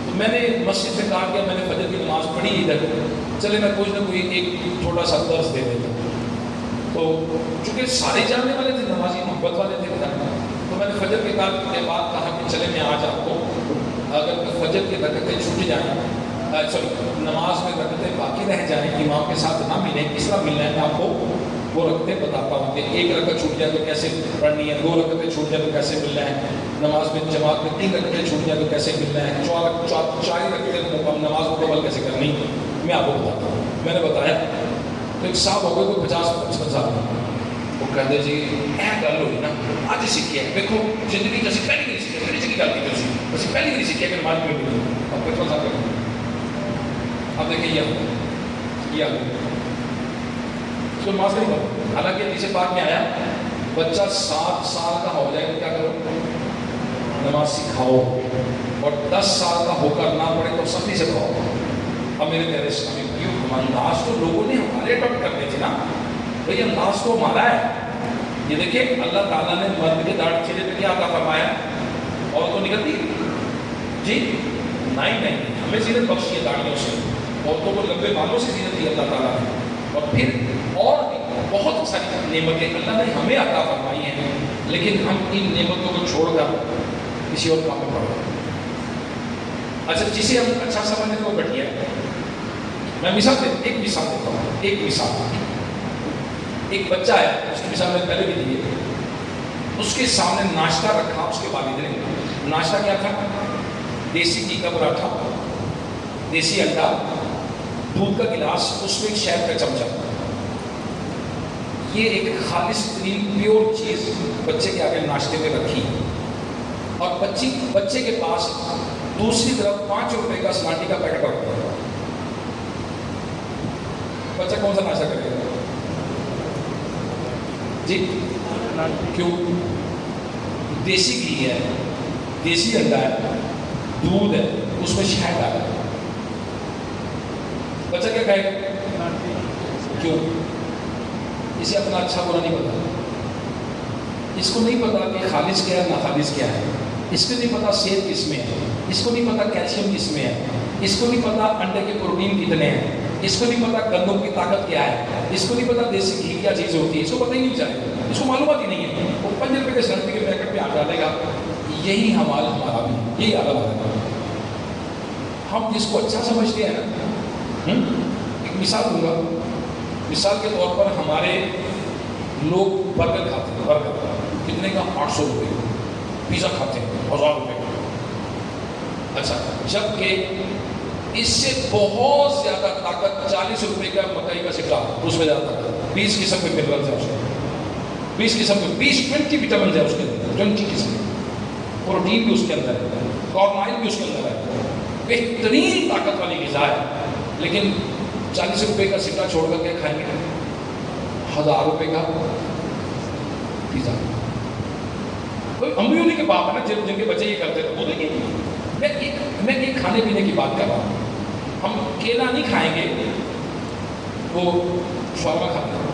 تو میں نے مسجد میں کہا کہ میں نے فجر کی نماز پڑھی ادھر، چلے میں کچھ نہ کوئی ایک چھوٹا سا درس دے دیتا۔ تو چونکہ سارے جاننے والے تھے، نمازی محبت والے تھے، تو میں نے فجر کے بعد کہا کہ چلے میں آج آپ کو اگر فجر کی رکعتیں چھوٹ جائیں، نماز میں رکعتیں باقی رہ جائیں، امام کے ساتھ نہ ملیں، کس طرح ملنا ہے میں آپ کو وہ رکعتیں بتاتا ہوں کہ 1 رکعت چھوٹ جائے تو کیسے پڑھنی ہے، 2 رکعتیں چھوٹ جائے تو کیسے ملنا ہے، نماز میں جماعت میں 3 رکعتیں چھوٹ جائے تو کیسے ملنا ہے، 4 رکعتیں نماز مکمل کیسے کرنی، میں آپ کو بتاتا ہوں۔ میں نے بتایا تو ایک صاحب ہو گئے کوئی 50-55 سال کا، وہ کہتے جی اے گل ہوئی نا اج سیکھی ہے، دیکھو زندگی جیسی پہلی نہیں سیکھی، میری چنگی گل کی اسی پہلی نہیں سیکھی کہ نماز کیوں نہیں، اب 55 سال کا، اب دیکھیں یہ اس کو نماز نہیں پڑھو، حالانکہ حدیث پاک میں آیا بچہ 7 سال کا ہو جائے تو کیا کرو، نماز سکھاؤ اور 10 سال کا ہو کر نہ پڑے تو سختی سے پڑھاؤ. اب میرے پیارے اسلامی بھائیوں، انداز تو لوگوں نے ہمارے اڈاپٹ کرنے تھے نا بھائی، انداز تو ہمارا ہے. یہ دیکھیں اللہ تعالیٰ نے مرد کے داڑھی چہرے پہ کیا عطا فرمایا، اور تو نکلتی جی نہیں، ہمیں زینت بخشی ہے داڑھیوں سے، عورتوں کو لمبے بالوں سے زینت دی اللہ تعالیٰ نے، اور پھر اور بھی بہت ساری نعمتیں اللہ نے ہمیں عطا فرمائی ہیں، لیکن ہم ان نعمتوں کو چھوڑ کر کسی اور کام میں پڑ گئے. اچھا، جسے ہم اچھا سمجھنے کو گھٹیا ہے. میں ایک مثال دیتا ہوں. ایک بچہ ہے، اس کی مثال میں پہلے بھی دی ہے. اس کے سامنے ناشتہ رکھا اس کے والد نے. ناشتہ کیا تھا؟ دیسی گھی کا پراٹھا، دیسی انڈا، دودھ کا گلاس، اس میں ایک شہد کا چمچہ. یہ ایک خالص ترین پیور چیز بچے کے آگے ناشتے میں رکھی، اور بچے کے پاس دوسری طرف 5 روپے کا سلاٹی کا پیکٹ رکھتا ہے. بچہ کون سا ناشتہ کرے گا جی؟ کیوں؟ دیسی گھی ہے، دیسی انڈا ہے، دودھ ہے، اس میں شہد آ ہے. بچہ کیا کہے گا؟ کیوں؟ اسے اپنا اچھا برا نہیں پتا. اس کو نہیں پتا کہ خالص کیا ہے ناخالص کیا ہے. اس کو نہیں پتا صحت کس میں ہے، اس کو نہیں پتا کیلشیم کس میں ہے، اس کو نہیں پتا انڈے کے پروٹین کتنے ہیں، اس کو نہیں پتا گندم کی طاقت کیا ہے، اس کو نہیں پتا دیسی گھی کیا چیز ہوتی ہے. اس کو پتہ ہی نہیں چاہے، اس کو معلومات ہی نہیں ہے. وہ 5 روپے کے سلاٹی کے پیکٹ پہ آ ڈالے گا. یہی حال ہمارا بھی، یہی عالم ہے. ہم جس کو اچھا سمجھتے ہیں نا، ایک مثال دوں گا. مثال کے طور پر ہمارے لوگ برگر کھاتے ہیں. برگر کتنے کا؟ 800 روپے. پیزا کھاتے ہیں 1000 روپے کا. اچھا، جبکہ اس سے بہت زیادہ طاقت 40 روپے کا مکئی کا سکہ، اس میں زیادہ طاقت 20 قسم کے منرلز ہیں اس میں، 20 قسم کے 20 وٹامنز ہیں اس کے اندر، 20 قسم. پروٹین بھی اس کے اندر ہے، کارن آئل بھی اس کے اندر ہے. بہترین طاقت والی غذا ہے. لیکن 40 روپے کا سکہ چھوڑ کر کے کھائیں گے 1000 روپے کا پیزا. کوئی امی انہیں کے باپ ہے نا جن کے بچے یہ کرتے تھے. وہ دیکھیے، میں ایک کھانے پینے کی بات کر رہا ہوں. ہم کیلا نہیں کھائیں گے، وہ شورما کھاتے ہیں.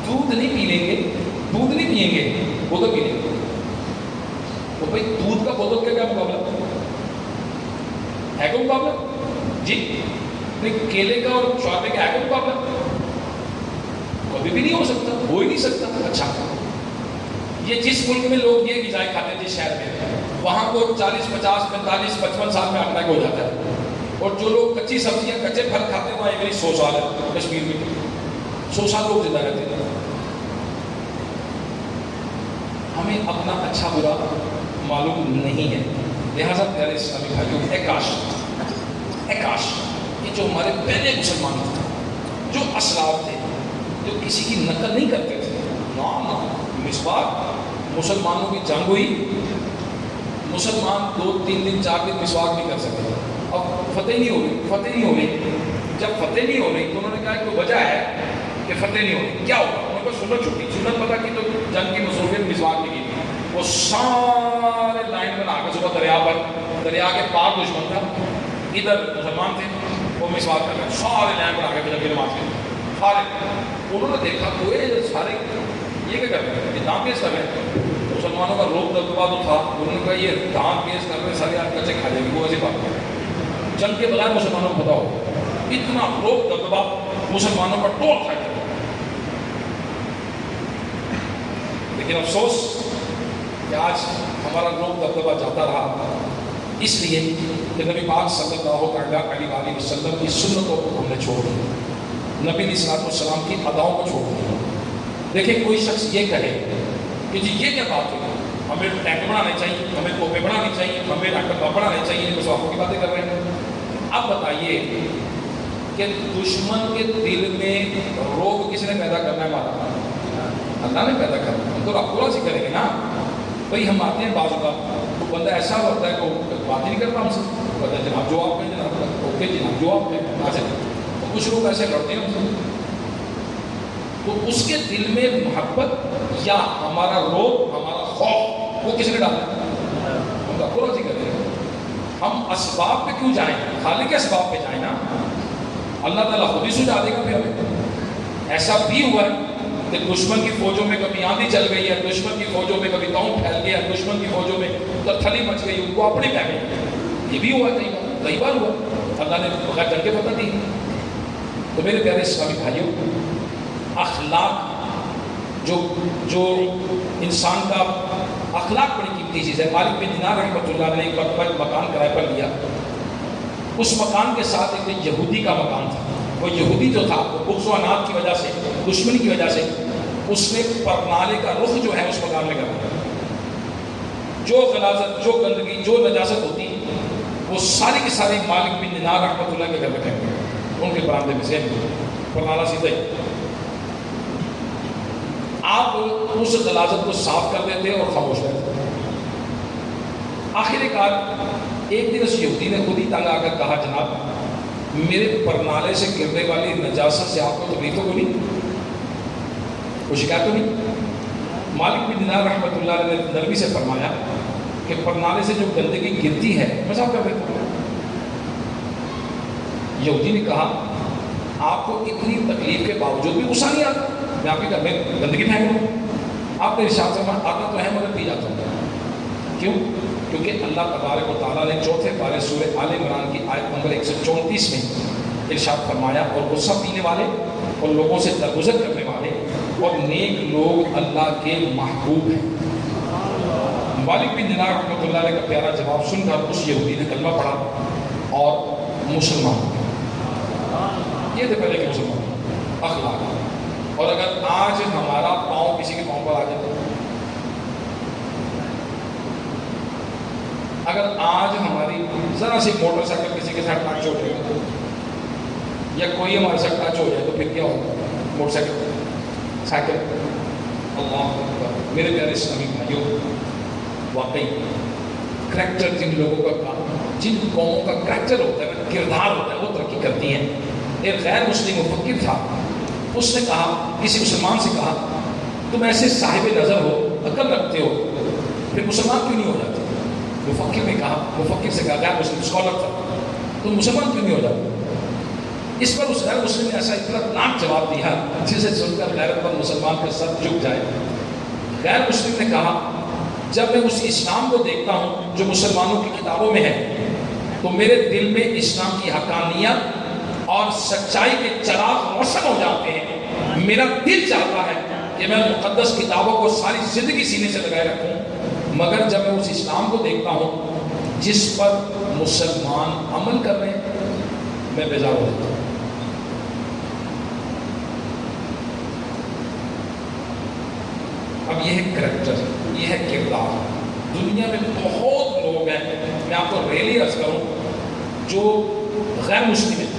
دودھ نہیں پی لیں گے، دودھ نہیں پئیں گے، بوتل پی لیں گے. تو بھائی دودھ کا بوتل کا کیا مقابلہ ہے؟ کوئی مقابلہ جی؟ نہیں، کیلے کا اور شورمے کا ہے کوئی مقابلہ؟ کبھی بھی نہیں ہو سکتا، ہو ہی نہیں سکتا. اچھا، یہ جس ملک میں لوگ یہ غذائیں کھاتے ہیں، جس شہر میں، وہاں کو 40 50 45 55 سال میں اٹیک ہو جاتا ہے. اور جو لوگ کچی سبزیاں کچے پھل کھاتے ہیں وہاں ایوری 100 سال ہے. کشمیر میں 100 سال لوگ زندہ رہتے ہیں. ہمیں اپنا اچھا برا معلوم نہیں ہے. لہٰذا پیارے اسلامی بھائیوں، اے کاش یہ جو ہمارے پہلے مسلمان تھے، جو اسلاف تھے، جو کسی کی نقل نہیں کرتے تھے. نا مسواک مسلمانوں کی جنگ ہوئی، مسلمان 2 3 دن 4 دن مسواک نہیں کر سکتے. اب فتح نہیں ہو رہی. جب فتح نہیں ہو رہی تو انہوں نے کہا کہ وجہ ہے کہ فتح نہیں ہو رہی، کیا ہوگا؟ انہوں نے سنت چھوٹی، سنت پتا کی تو جنگ کی مصروفیت مسواک نہیں کی. وہ سارے لائن میں آگے صبح دریا کے پار دشمن تھا، ادھر مسلمان تھے، وہ مسواک کر رہے ہیں. سارے لائن پر آگے جب کی نماز کے سارے. انہوں نے دیکھا تو سارے یہ کیا کر رہے ہیں؟ یہ دام پیش کر رہے ہیں. مسلمانوں کا روب دبدبا تو تھا. انہوں نے کہا یہ دام پیش کر رہے ہیں، سارے آپ کچے کھا جائیں گے. وہ ایسی بات ہے، جنگ کے بغیر مسلمانوں کو پتا ہو اتنا روب دبدبا مسلمانوں کا ٹول تھا. لیکن افسوس کہ آج ہمارا روب دبدبا جاتا رہا، اس لیے کہ نبی پاک صلی اللہ علیہ وسلم کی سنتوں کو ہم نے چھوڑ دیا، نبی علیہ الصلوۃ والسلام کی اداؤں کو چھوڑ دیا. دیکھیں کوئی شخص یہ کہے کہ جی یہ کیا بات ہے، ہمیں ٹینک بنانے چاہیے، ہمیں توپے بنانے چاہیے، ہمیں ڈاکٹر بنانے چاہیے، مسواکوں کی باتیں کر رہے ہیں. اب بتائیے کہ دشمن کے دل میں روگ کس نے پیدا کرنا ہے؟ ہمارا اللہ نے پیدا کرنا ہے. ہم تو رب سے کریں گے نا. بھائی ہم آتے ہیں بعض اوقات تو بندہ ایسا ہوتا ہے کہ وہ بات ہی نہیں کرتا ہم سے. کہتا ہے جناب جو آپ ہیں، جناب اوکے جناب جو آپ ہیں. کچھ لوگ ایسے لڑتے ہیں ہم سے. تو اس کے دل میں محبت یا ہمارا روب، ہمارا خوف، وہ کس نے ڈالا؟ ہم کا قرآن ذکر ہے. ہم اسباب پہ کیوں جائیں؟ خالق کے اسباب پہ جائیں نا. اللہ تعالیٰ خود ہی سجا دے گا پھر ہمیں. ایسا بھی ہوا ہے کہ دشمن کی فوجوں میں کبھی آندھی چل گئی ہے، دشمن کی فوجوں میں کبھی قوم پھیل گیا، دشمن کی فوجوں میں تھلی مچ گئی، ان کو اپنی پہ گئی. یہ بھی ہوا کئی بار ہوا. اللہ نے بغیر جنگ کے فتح دی. تو میرے پیارے اسلامی بھائیوں، اخلاق جو انسان کا اخلاق بڑی قیمتی چیز ہے. مالک بن دینار رحمۃ اللہ نے ایک مکان کرائے پر لیا. اس مکان کے ساتھ ایک یہودی کا مکان تھا. وہ یہودی جو تھا وہ بغض و عناد کی وجہ سے، دشمنی کی وجہ سے، اس نے پرنالے کا رخ جو ہے اس مکان میں کر دیا. جو غلاظت، جو گندگی، جو نجاست ہوتی وہ ساری کی ساری مالک بن دینار رحمۃ اللہ کے گھر میں پھینک گئے، ان کے برآمدے میں سے پرنالہ سیدھا ہی. آپ اس غلاظت کو صاف کر دیتے اور خاموش رہتے. آخر کار ایک دن اس یہودی نے خود ہی تنگ آ کر کہا، جناب میرے پرنالے سے گرنے والی نجاست سے آپ کو تکلیف تو نہیں، کوئی شکایت تو نہیں؟ مالک بن دینار رحمۃ اللہ نے نرمی سے فرمایا کہ پرنالے سے جو گندگی گرتی ہے میں صاف کر دیتا ہوں. یہودی نے کہا آپ کو اتنی تکلیف کے باوجود بھی غصہ نہیں آتا؟ میں آپ کے گھر میں گندگی پھینک رہا ہوں. آپ نے ارشاد فرمایا آتا تو ہے مگر پی جاتا ہوں. کیوں؟ کیونکہ اللہ تبارک و تعالیٰ نے چوتھے پارے سورہ آل عمران کی آیت نمبر 134 میں ارشاد فرمایا، اور غصہ پینے والے اور لوگوں سے درگزر کرنے والے اور نیک لوگ اللہ کے محبوب ہیں. مالک بن دینار رحمۃ اللہ علیہ کا پیارا جواب سن کر اس یہودی نے کلمہ پڑھا اور مسلمان ہو گیا. یہ تھے پہلے کے مسلمان اخلاق. اور اگر آج ہمارا پاؤں کسی کے پاؤں پر آ جائے، اگر آج ہماری ذرا سی موٹر سائیکل کسی کے ساتھ ٹچ ہو جائے یا کوئی ہمارے ساتھ ٹچ ہو جائے تو پھر کیا ہوگا؟ Motorcycle. اللہ اکبر. میرے پیارے اسلامی بھائیوں، واقعی کریکٹر جن لوگوں کا جن قوموں کا کریکٹر ہوتا ہے، کردار ہوتا ہے، وہ ترقی کرتی ہیں. ایک غیر مسلم مفکر تھا، اس نے کہا، کسی مسلمان سے کہا، تم ایسے صاحب نظر ہو، عقل رکھتے ہو، پھر مسلمان کیوں نہیں ہو جاتے؟ مفکر نے کہا، مفکر سے کہا، غیر مسلم اسکالر تھا، تم مسلمان کیوں نہیں ہو جاتے؟ اس پر اس غیر مسلم نے ایسا اطلاق جواب دیا جسے سن کر غیرت مند مسلمان کا سر جھک جائے. غیر مسلم نے کہا، جب میں اس اسلام کو دیکھتا ہوں جو مسلمانوں کی کتابوں میں ہے تو میرے دل میں اسلام کی حقانیت اور سچائی کے چراغ روشن ہو جاتے ہیں. میرا دل چاہتا ہے کہ میں مقدس کتابوں کو ساری زندگی سینے سے لگائے رکھوں، مگر جب میں اس اسلام کو دیکھتا ہوں جس پر مسلمان عمل کر رہے ہیں میں بیزار ہو جاتا ہوں. اب یہ ہے کریکٹر، یہ ہے کردار. دنیا میں بہت لوگ ہیں، میں آپ کو ریلی عرض کروں، جو غیر مسلم ہیں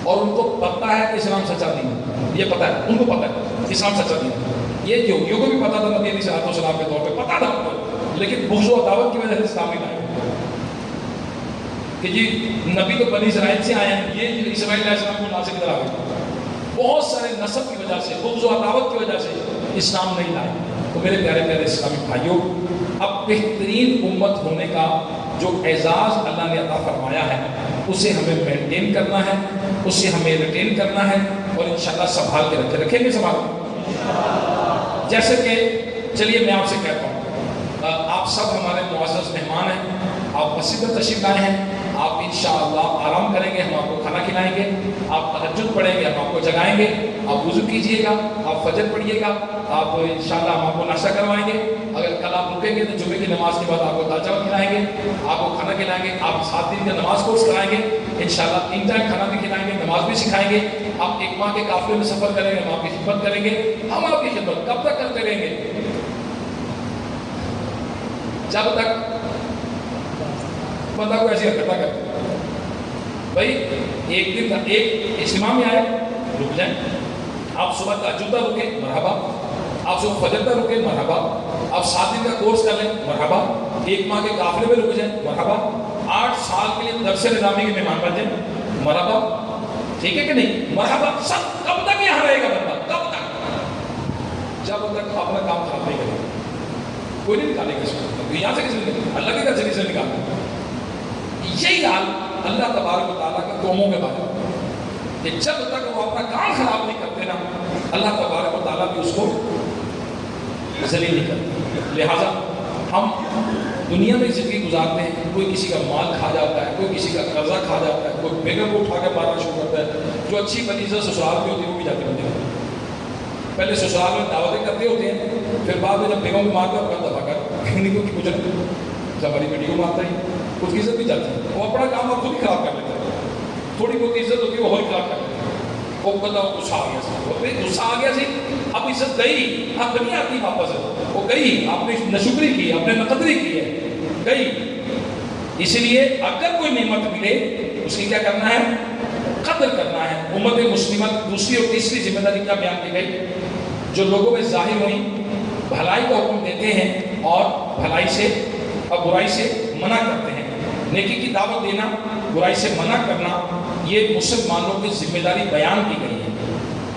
اور ان کو پتہ ہے کہ اسلام سچا دین ہے. یہ پتہ ہے، ان کو پتہ ہے اسلام سچا دین ہے. یہ یہودیوں کو بھی پتہ تھا نبی علیہ السلام کے طور پہ، پتہ تھا ان کو، لیکن بغض و عداوت کی وجہ سے اسلام نہیں لائے کہ جی نبی تو بنی اسرائیل سے آئے ہیں، یہ اسرائیل علیہ السلام کو نازک کرا گئے. بہت سارے نسب کی وجہ سے، بغض و عداوت کی وجہ سے اسلام نہیں لائے. تو میرے پیارے پیارے اسلامی بھائیوں، اب بہترین امت ہونے کا جو اعزاز اللہ نے عطا فرمایا ہے اسے ہمیں مینٹین کرنا ہے، اسے ہمیں ریٹین کرنا ہے اور انشاءاللہ سنبھال کے رکھیں گے سنبھال کے. جیسے کہ چلیے میں آپ سے کہتا ہوں، آپ سب ہمارے معزز مہمان ہیں، آپ مسجد میں تشریف لائے ہیں، آپ انشاءاللہ آرام کریں گے، ہم آپ کو کھانا کھلائیں گے، آپ تہجد پڑھیں گے، ہم آپ کو جگائیں گے، آپ وضو کیجئے گا، آپ فجر پڑھیے گا، آپ انشاءاللہ ہم آپ کو ناشتہ کروائیں گے. اگر کل آپ رکیں گے تو جمعے کی نماز کے بعد آپ کو دال چاول کھلائیں گے، آپ کو کھانا کھلائیں گے، آپ 7 دن کا نماز کورس کرائیں گے، انشاءاللہ 3 ٹائم کھانا بھی کھلائیں گے، نماز بھی سکھائیں گے. آپ 1 ماہ کے قافلے میں سفر کریں گے، ہم آپ کی خدمت کریں گے. ہم آپ کی خدمت کب تک کرتے رہیں گے؟ جب تک بندہ کو ایسی حرکت نہ کرے. بھائی ایک دن ایک اجتماع میں آئے، رک جائیں. آپ صبح تہجد کا رکے، مرحبا. آپ صبح فجر کا رکے، مرحبا. آپ 7 دن کا کورس کر لیں، مرحبا. 1 ماہ کے قافلے میں رک جائیں، مرحبا. 8 سال کے لیے درس نظامی کے مہمان بن جائیں، مرحبا. ٹھیک ہے کہ نہیں؟ مرحبا. سب کب تک یہاں رہے گا بندہ؟ کب تک؟ ہوتا ہے اپنا کام خراب نہیں کرے، کوئی نہیں نکالے گا اس کو، یہاں سے کسی نے اللہ کے گھر سے نکالنا۔ یہی حال اللہ تبارک و تعالیٰ کا قوموں کے بارے میں کہ جب تک وہ اپنا کام خراب نہیں کرتے نا، اللہ تبارک و تعالیٰ بھی اس کو ذلیل نہیں کرتے۔ لہٰذا ہم دنیا میں زندگی گزارتے ہیں، کوئی کسی کا مال کھا جاتا ہے، کوئی کسی کا قرضہ کھا جاتا ہے، کوئی بیگم کو اٹھا کے مارنا شروع کرتا ہے، جو اچھی بنی سے سسرال میں ہوتی ہے وہ بھی جا کے بنتے ہیں، پہلے سسرال میں دعوتیں کرتے ہوتے ہیں، پھر بعد میں جب بیگم کو مارتا ہے دفعہ کر نہیں کوئی کچھ جب ہماری بیٹی کو مارتا ہے اس کی عزت بھی جاتی ہے، وہ اپنا کام آپ خود ہی خراب کر لیتا ہے، تھوڑی بہت عزت ہوتی ہے وہ اور خراب کر لیتا ہے، وہ بندہ غصہ آ گیا سی، غصہ آ گیا سی، اب عزت گئی، اب نہیں آتی واپس، وہ گئی، آپ نے ناشکری کی، آپ نے ناقدری کی ہے، گئی۔ اسی لیے اگر کوئی نعمت ملے اس کی کیا کرنا ہے؟ قدر کرنا ہے۔ امت مسلمہ دوسری اور تیسری ذمہ داری کیا بیان کی گئی؟ جو لوگوں میں ظاہر ہوئی بھلائی کا حکم دیتے ہیں اور بھلائی سے اور برائی سے منع کرتے ہیں، نیکی کی دعوت دینا، برائی سے منع کرنا، یہ مسلمانوں کی ذمہ داری بیان کی گئی ہے،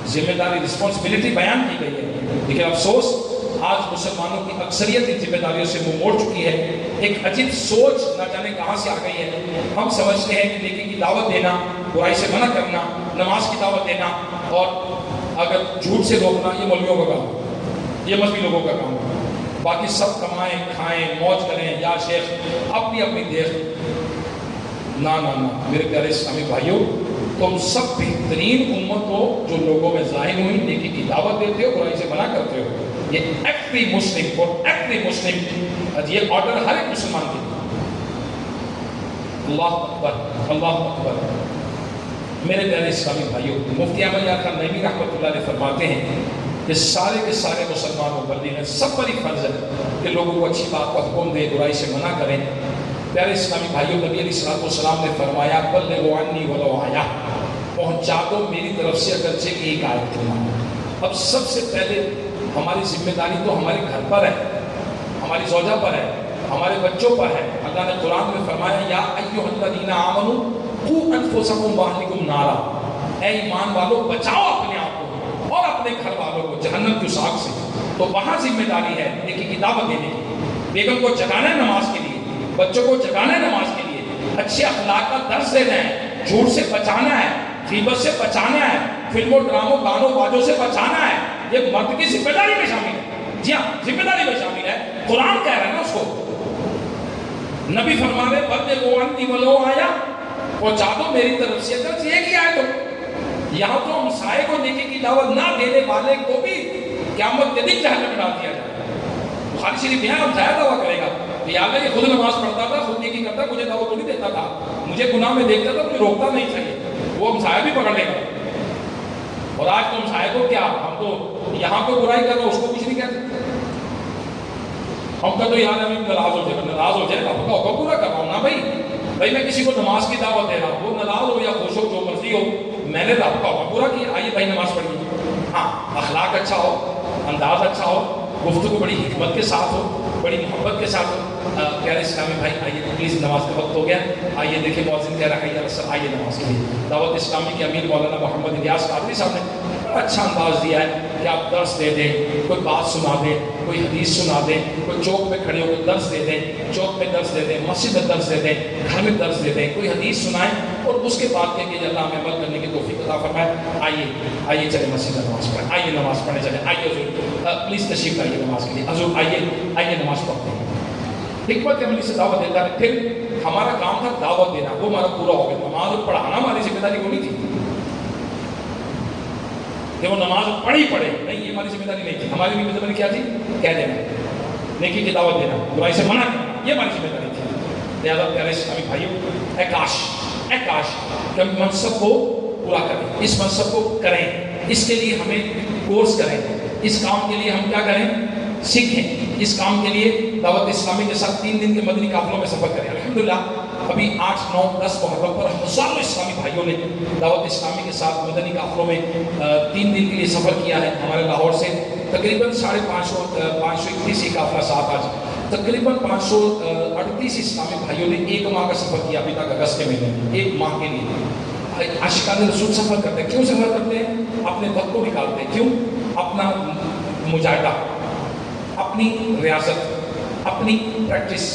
ذمہ داری رسپانسبلٹی بیان کی گئی ہے۔ لیکن افسوس آج مسلمانوں کی اکثریت ان ذمہ داریوں سے منہ موڑ چکی ہے، ایک عجیب سوچ نہ جانے کہاں سے آ گئی ہے۔ ہم سمجھتے ہیں کہ نیکی کی دعوت دینا، برائی سے منع کرنا، نماز کی دعوت دینا اور اگر جھوٹ سے روکنا یہ مولویوں کا کام ہے، یہ مذہبی لوگوں کا کام ہے، باقی سب کمائیں کھائیں موج کریں یا شیخ اپنی اپنی دیکھ۔ نہ میرے پیارے اسلامی بھائیوں، تم سب بہترین امت ہو جو لوگوں میں ظاہر ہوئی، نیکی کی دعوت دیتے ہو، برائی سے منع کرتے ہو۔ یہ ایوری مسلم اور ایوری مسلم، یہ آرڈر ہر ایک مسلمان کے لیے۔ اللہ اکبر، اللہ اکبر۔ میرے پیارے اسلامی بھائیوں، مفتی احمد یار خان نعیمی رحمۃ اللہ علیہ فرماتے ہیں کہ سارے کے سارے مسلمانوں پر دین سب پر ہی فرض ہے کہ لوگوں کو اچھی بات کا حکم دے، برائی سے منع کریں۔ پیارے اسلامی بھائیوں، نبی علیہ الصلوۃ والسلام نے فرمایا بلغوا عنی ولو آیہ، پہنچا دو میری طرف سے اگرچہ ایک آیت کلمہ۔ اب سب سے پہلے ہماری ذمہ داری تو ہمارے گھر پر ہے، ہماری زوجہ پر ہے، ہمارے بچوں پر ہے۔ اللہ نے قرآن میں فرمایا یا ایھا الذین آمنوا قوا انفسکم واہلکم نارا، اے ایمان والو بچاؤ اپنے آپ کو اور اپنے گھر والوں کو جہنم کی اس آگ سے۔ تو وہاں ذمہ داری ہے نیکی کی دعوت دینے کی، بیگم کو جگانا ہے نماز کے لیے، بچوں کو جگانا ہے نماز کے لیے، اچھے اخلاق کا درس دینا ہے، جھوٹ سے بچانا ہے، غیبت سے بچانا ہے، فلموں ڈراموں گانوں بازوں سے بچانا ہے۔ یہ مرد کی ذمہ داری میں شامل ہے، جی ہاں ذمہ داری میں شامل ہے۔ قرآن کہہ رہا ہے نا اس کو، نبی فرما رہے بلغوا عنی ولو آیہ، پہنچا دو میری طرف سے اگر ایک ہی آئے تو۔ یہاں تو ہمسائے کو نیکی کی دعوت نہ دینے والے کو بھی قیامت کے دن جہنم میں ڈال دیا جائے گا۔ بخاری شریف میں ہمسایہ دعویٰ کرے گا کہ یا اللہ یہ خود نماز پڑھتا تھا، خود نیکی کرتا، مجھے دعوت نہیں دیتا تھا، مجھے گناہ میں دیکھتا تھا، مجھے روکتا نہیں تھا، وہ ہمسایہ بھی پکڑ لے گا۔ اور آج تو ہمسایہ کو کیا، ہم تو یہاں کو برائی کر رہے ہیں اس کو کچھ نہیں کہتے، ہم کہتے یار ابھی ناراض ہو جائے رب کا حکم پورا کر رہا ہوں نا بھائی میں کسی کو نماز کی دعوت دے رہا ہوں، وہ ناراض ہو یا خوش ہو جو مرضی ہو، میں نے رب کا حکم پورا کیا، آئیے بھائی نماز پڑھیے۔ ہاں اخلاق اچھا ہو، انداز اچھا ہو، گفتگو بڑی حکمت کے ساتھ ہو، بڑی محبت کے ساتھ ہو۔ پیارے اسلامی بھائی آئیے پلیز نماز کا وقت ہو گیا، آئیے دیکھیں مؤذن کہہ رہا ہے یا سر آئیے نماز کے لیے۔ دعوت اسلامی کے امیر مولانا محمد الیاس قادری صاحب نے بڑا اچھا انداز دیا ہے کہ آپ درس دے دیں، کوئی بات سنا دیں، کوئی حدیث سنا دیں، کوئی چوک میں کھڑے ہو کے درس دے دیں، چوک میں درس دے دیں، مسجد میں درس دے دیں، گھر میں درس دے دیں، کوئی حدیث سنائیں اور اس کے بعد کہیں کہ اللہ ہمیں عمل کرنے کی توفیق عطا فرمائے۔ آئیے چلے مسجد میں نماز پڑھیں، آئیے نماز پڑھنے چلیں، آئیے حضور پلیز تشریف لائیے نماز کے لیے، حضور آئیے نماز پڑھتے ہیں۔ حکمت عملی سے دعوت دیتا ہے، پھر ہمارا کام تھا دعوت دینا، وہ ہمارا پورا ہو گیا۔ نماز پڑھانا ہماری ذمہ داری کو نہیں تھی کہ وہ نماز پڑھی پڑھے، نہیں یہ ہماری ذمہ داری نہیں تھی۔ ہماری ذمہ داری کیا تھی؟ کہہ دینا، نیکی کی دعوت دینا، برائی سے منع کرنا، یہ ہماری ذمہ داری تھی۔ لہٰذا پیارے اسلامی بھائیوں، اے کاش کہ ہم منصب کو پورا کریں، اس منصب کو کریں، اس کے لیے ہمیں کورس کریں، اس کام کے لیے ہم کیا کریں؟ سیکھیں، اس کام کے لیے دعوت اسلامی کے ساتھ 3 دن کے مدنی قافلوں میں سفر کریں۔ الحمدللہ ابھی 8، 9، 10 محرم پر ہزاروں اسلامی بھائیوں نے دعوت اسلامی کے ساتھ مدنی قافلوں میں 3 دن کے لیے سفر کیا ہے۔ ہمارے لاہور سے تقریباً 531 ہی قافلہ ساتھ، آج تقریباً 538 اسلامی بھائیوں نے 1 ماہ کا سفر کیا ابھی تک، اگست کے مہینے میں 1 ماہ کے لیے۔ عاشقان رسول سفر کرتے ہیں، کیوں سفر کرتے ہیں؟ اپنے وقت کو نکالتے ہیں، کیوں؟ اپنا مجاہدہ، اپنی ریاضت، اپنی پریکٹس،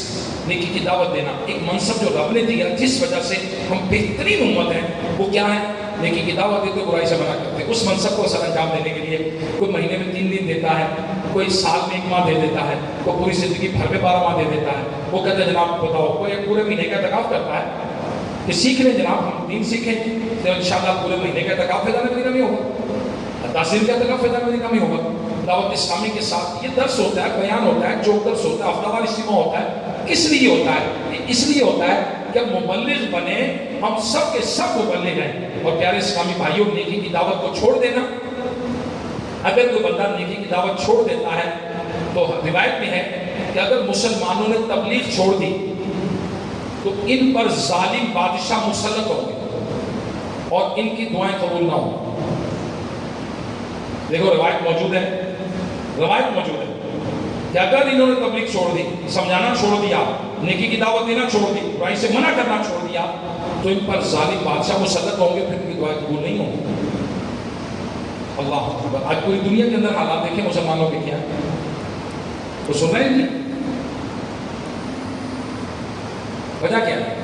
نیکی کی دعوت دینا، ایک منصب جو رب نے دیا جس وجہ سے ہم بہترین امت ہیں، وہ کیا ہے؟ نیکی کی دعوت دیتے، برائی سے منع کرتے۔ اس منصب کو سر انجام دینے کے لیے کوئی مہینے میں 3 دن دیتا ہے، کوئی سال میں 1 ماہ دے دیتا ہے، کوئی پوری زندگی بھر میں 12 ماہ دے دیتا ہے۔ وہ کہتا ہے جناب بتاؤ، کوئی پورے مہینے کا اعتکاف کرتا ہے کہ سیکھ لیں جناب، ہم دین سیکھیں تو انشاءاللہ پورے مہینے کا اعتکاف فیضان مدینہ میں ہوگا، 10 دن کا اعتکاف فیضان مدینہ میں ہوگا۔ دعوت اسلامی کے ساتھ یہ درس ہوتا ہے، بیان ہوتا ہے، جو درس ہوتا ہے، ہفتہ وار اجتماع ہوتا ہے، کس لیے ہوتا ہے؟ یہ اس لیے ہوتا ہے کہ مبلغ بنے، ہم سب کے سب مبلغ ہیں۔ اور پیارے اسلامی بھائیوں، نیکی کی دعوت کو چھوڑ دینا، اگر کوئی بندہ نیکی کی دعوت چھوڑ دیتا ہے تو روایت میں ہے کہ اگر مسلمانوں نے تبلیغ چھوڑ دی تو ان پر ظالم بادشاہ مسلط ہوں گے اور ان کی دعائیں قبول نہ ہوں۔ دیکھو روایت موجود ہے، روایت موجود ہے کہ اگر انہوں نے تبلیغ چھوڑ دی، سمجھانا چھوڑ دیا، نیکی کی دعوت دینا چھوڑ دی، برائی سے منع کرنا چھوڑ دیا، تو ان پر ظالم بادشاہ مسلط ہوں گے، پھر ان کی دعائیں قبول نہیں ہوں گی۔ اللہ اکبر۔ آج پوری دنیا کے اندر حالات دیکھیں مسلمانوں کے کیا ہے، تو سن رہے ہیں جی وجہ کیا ہے؟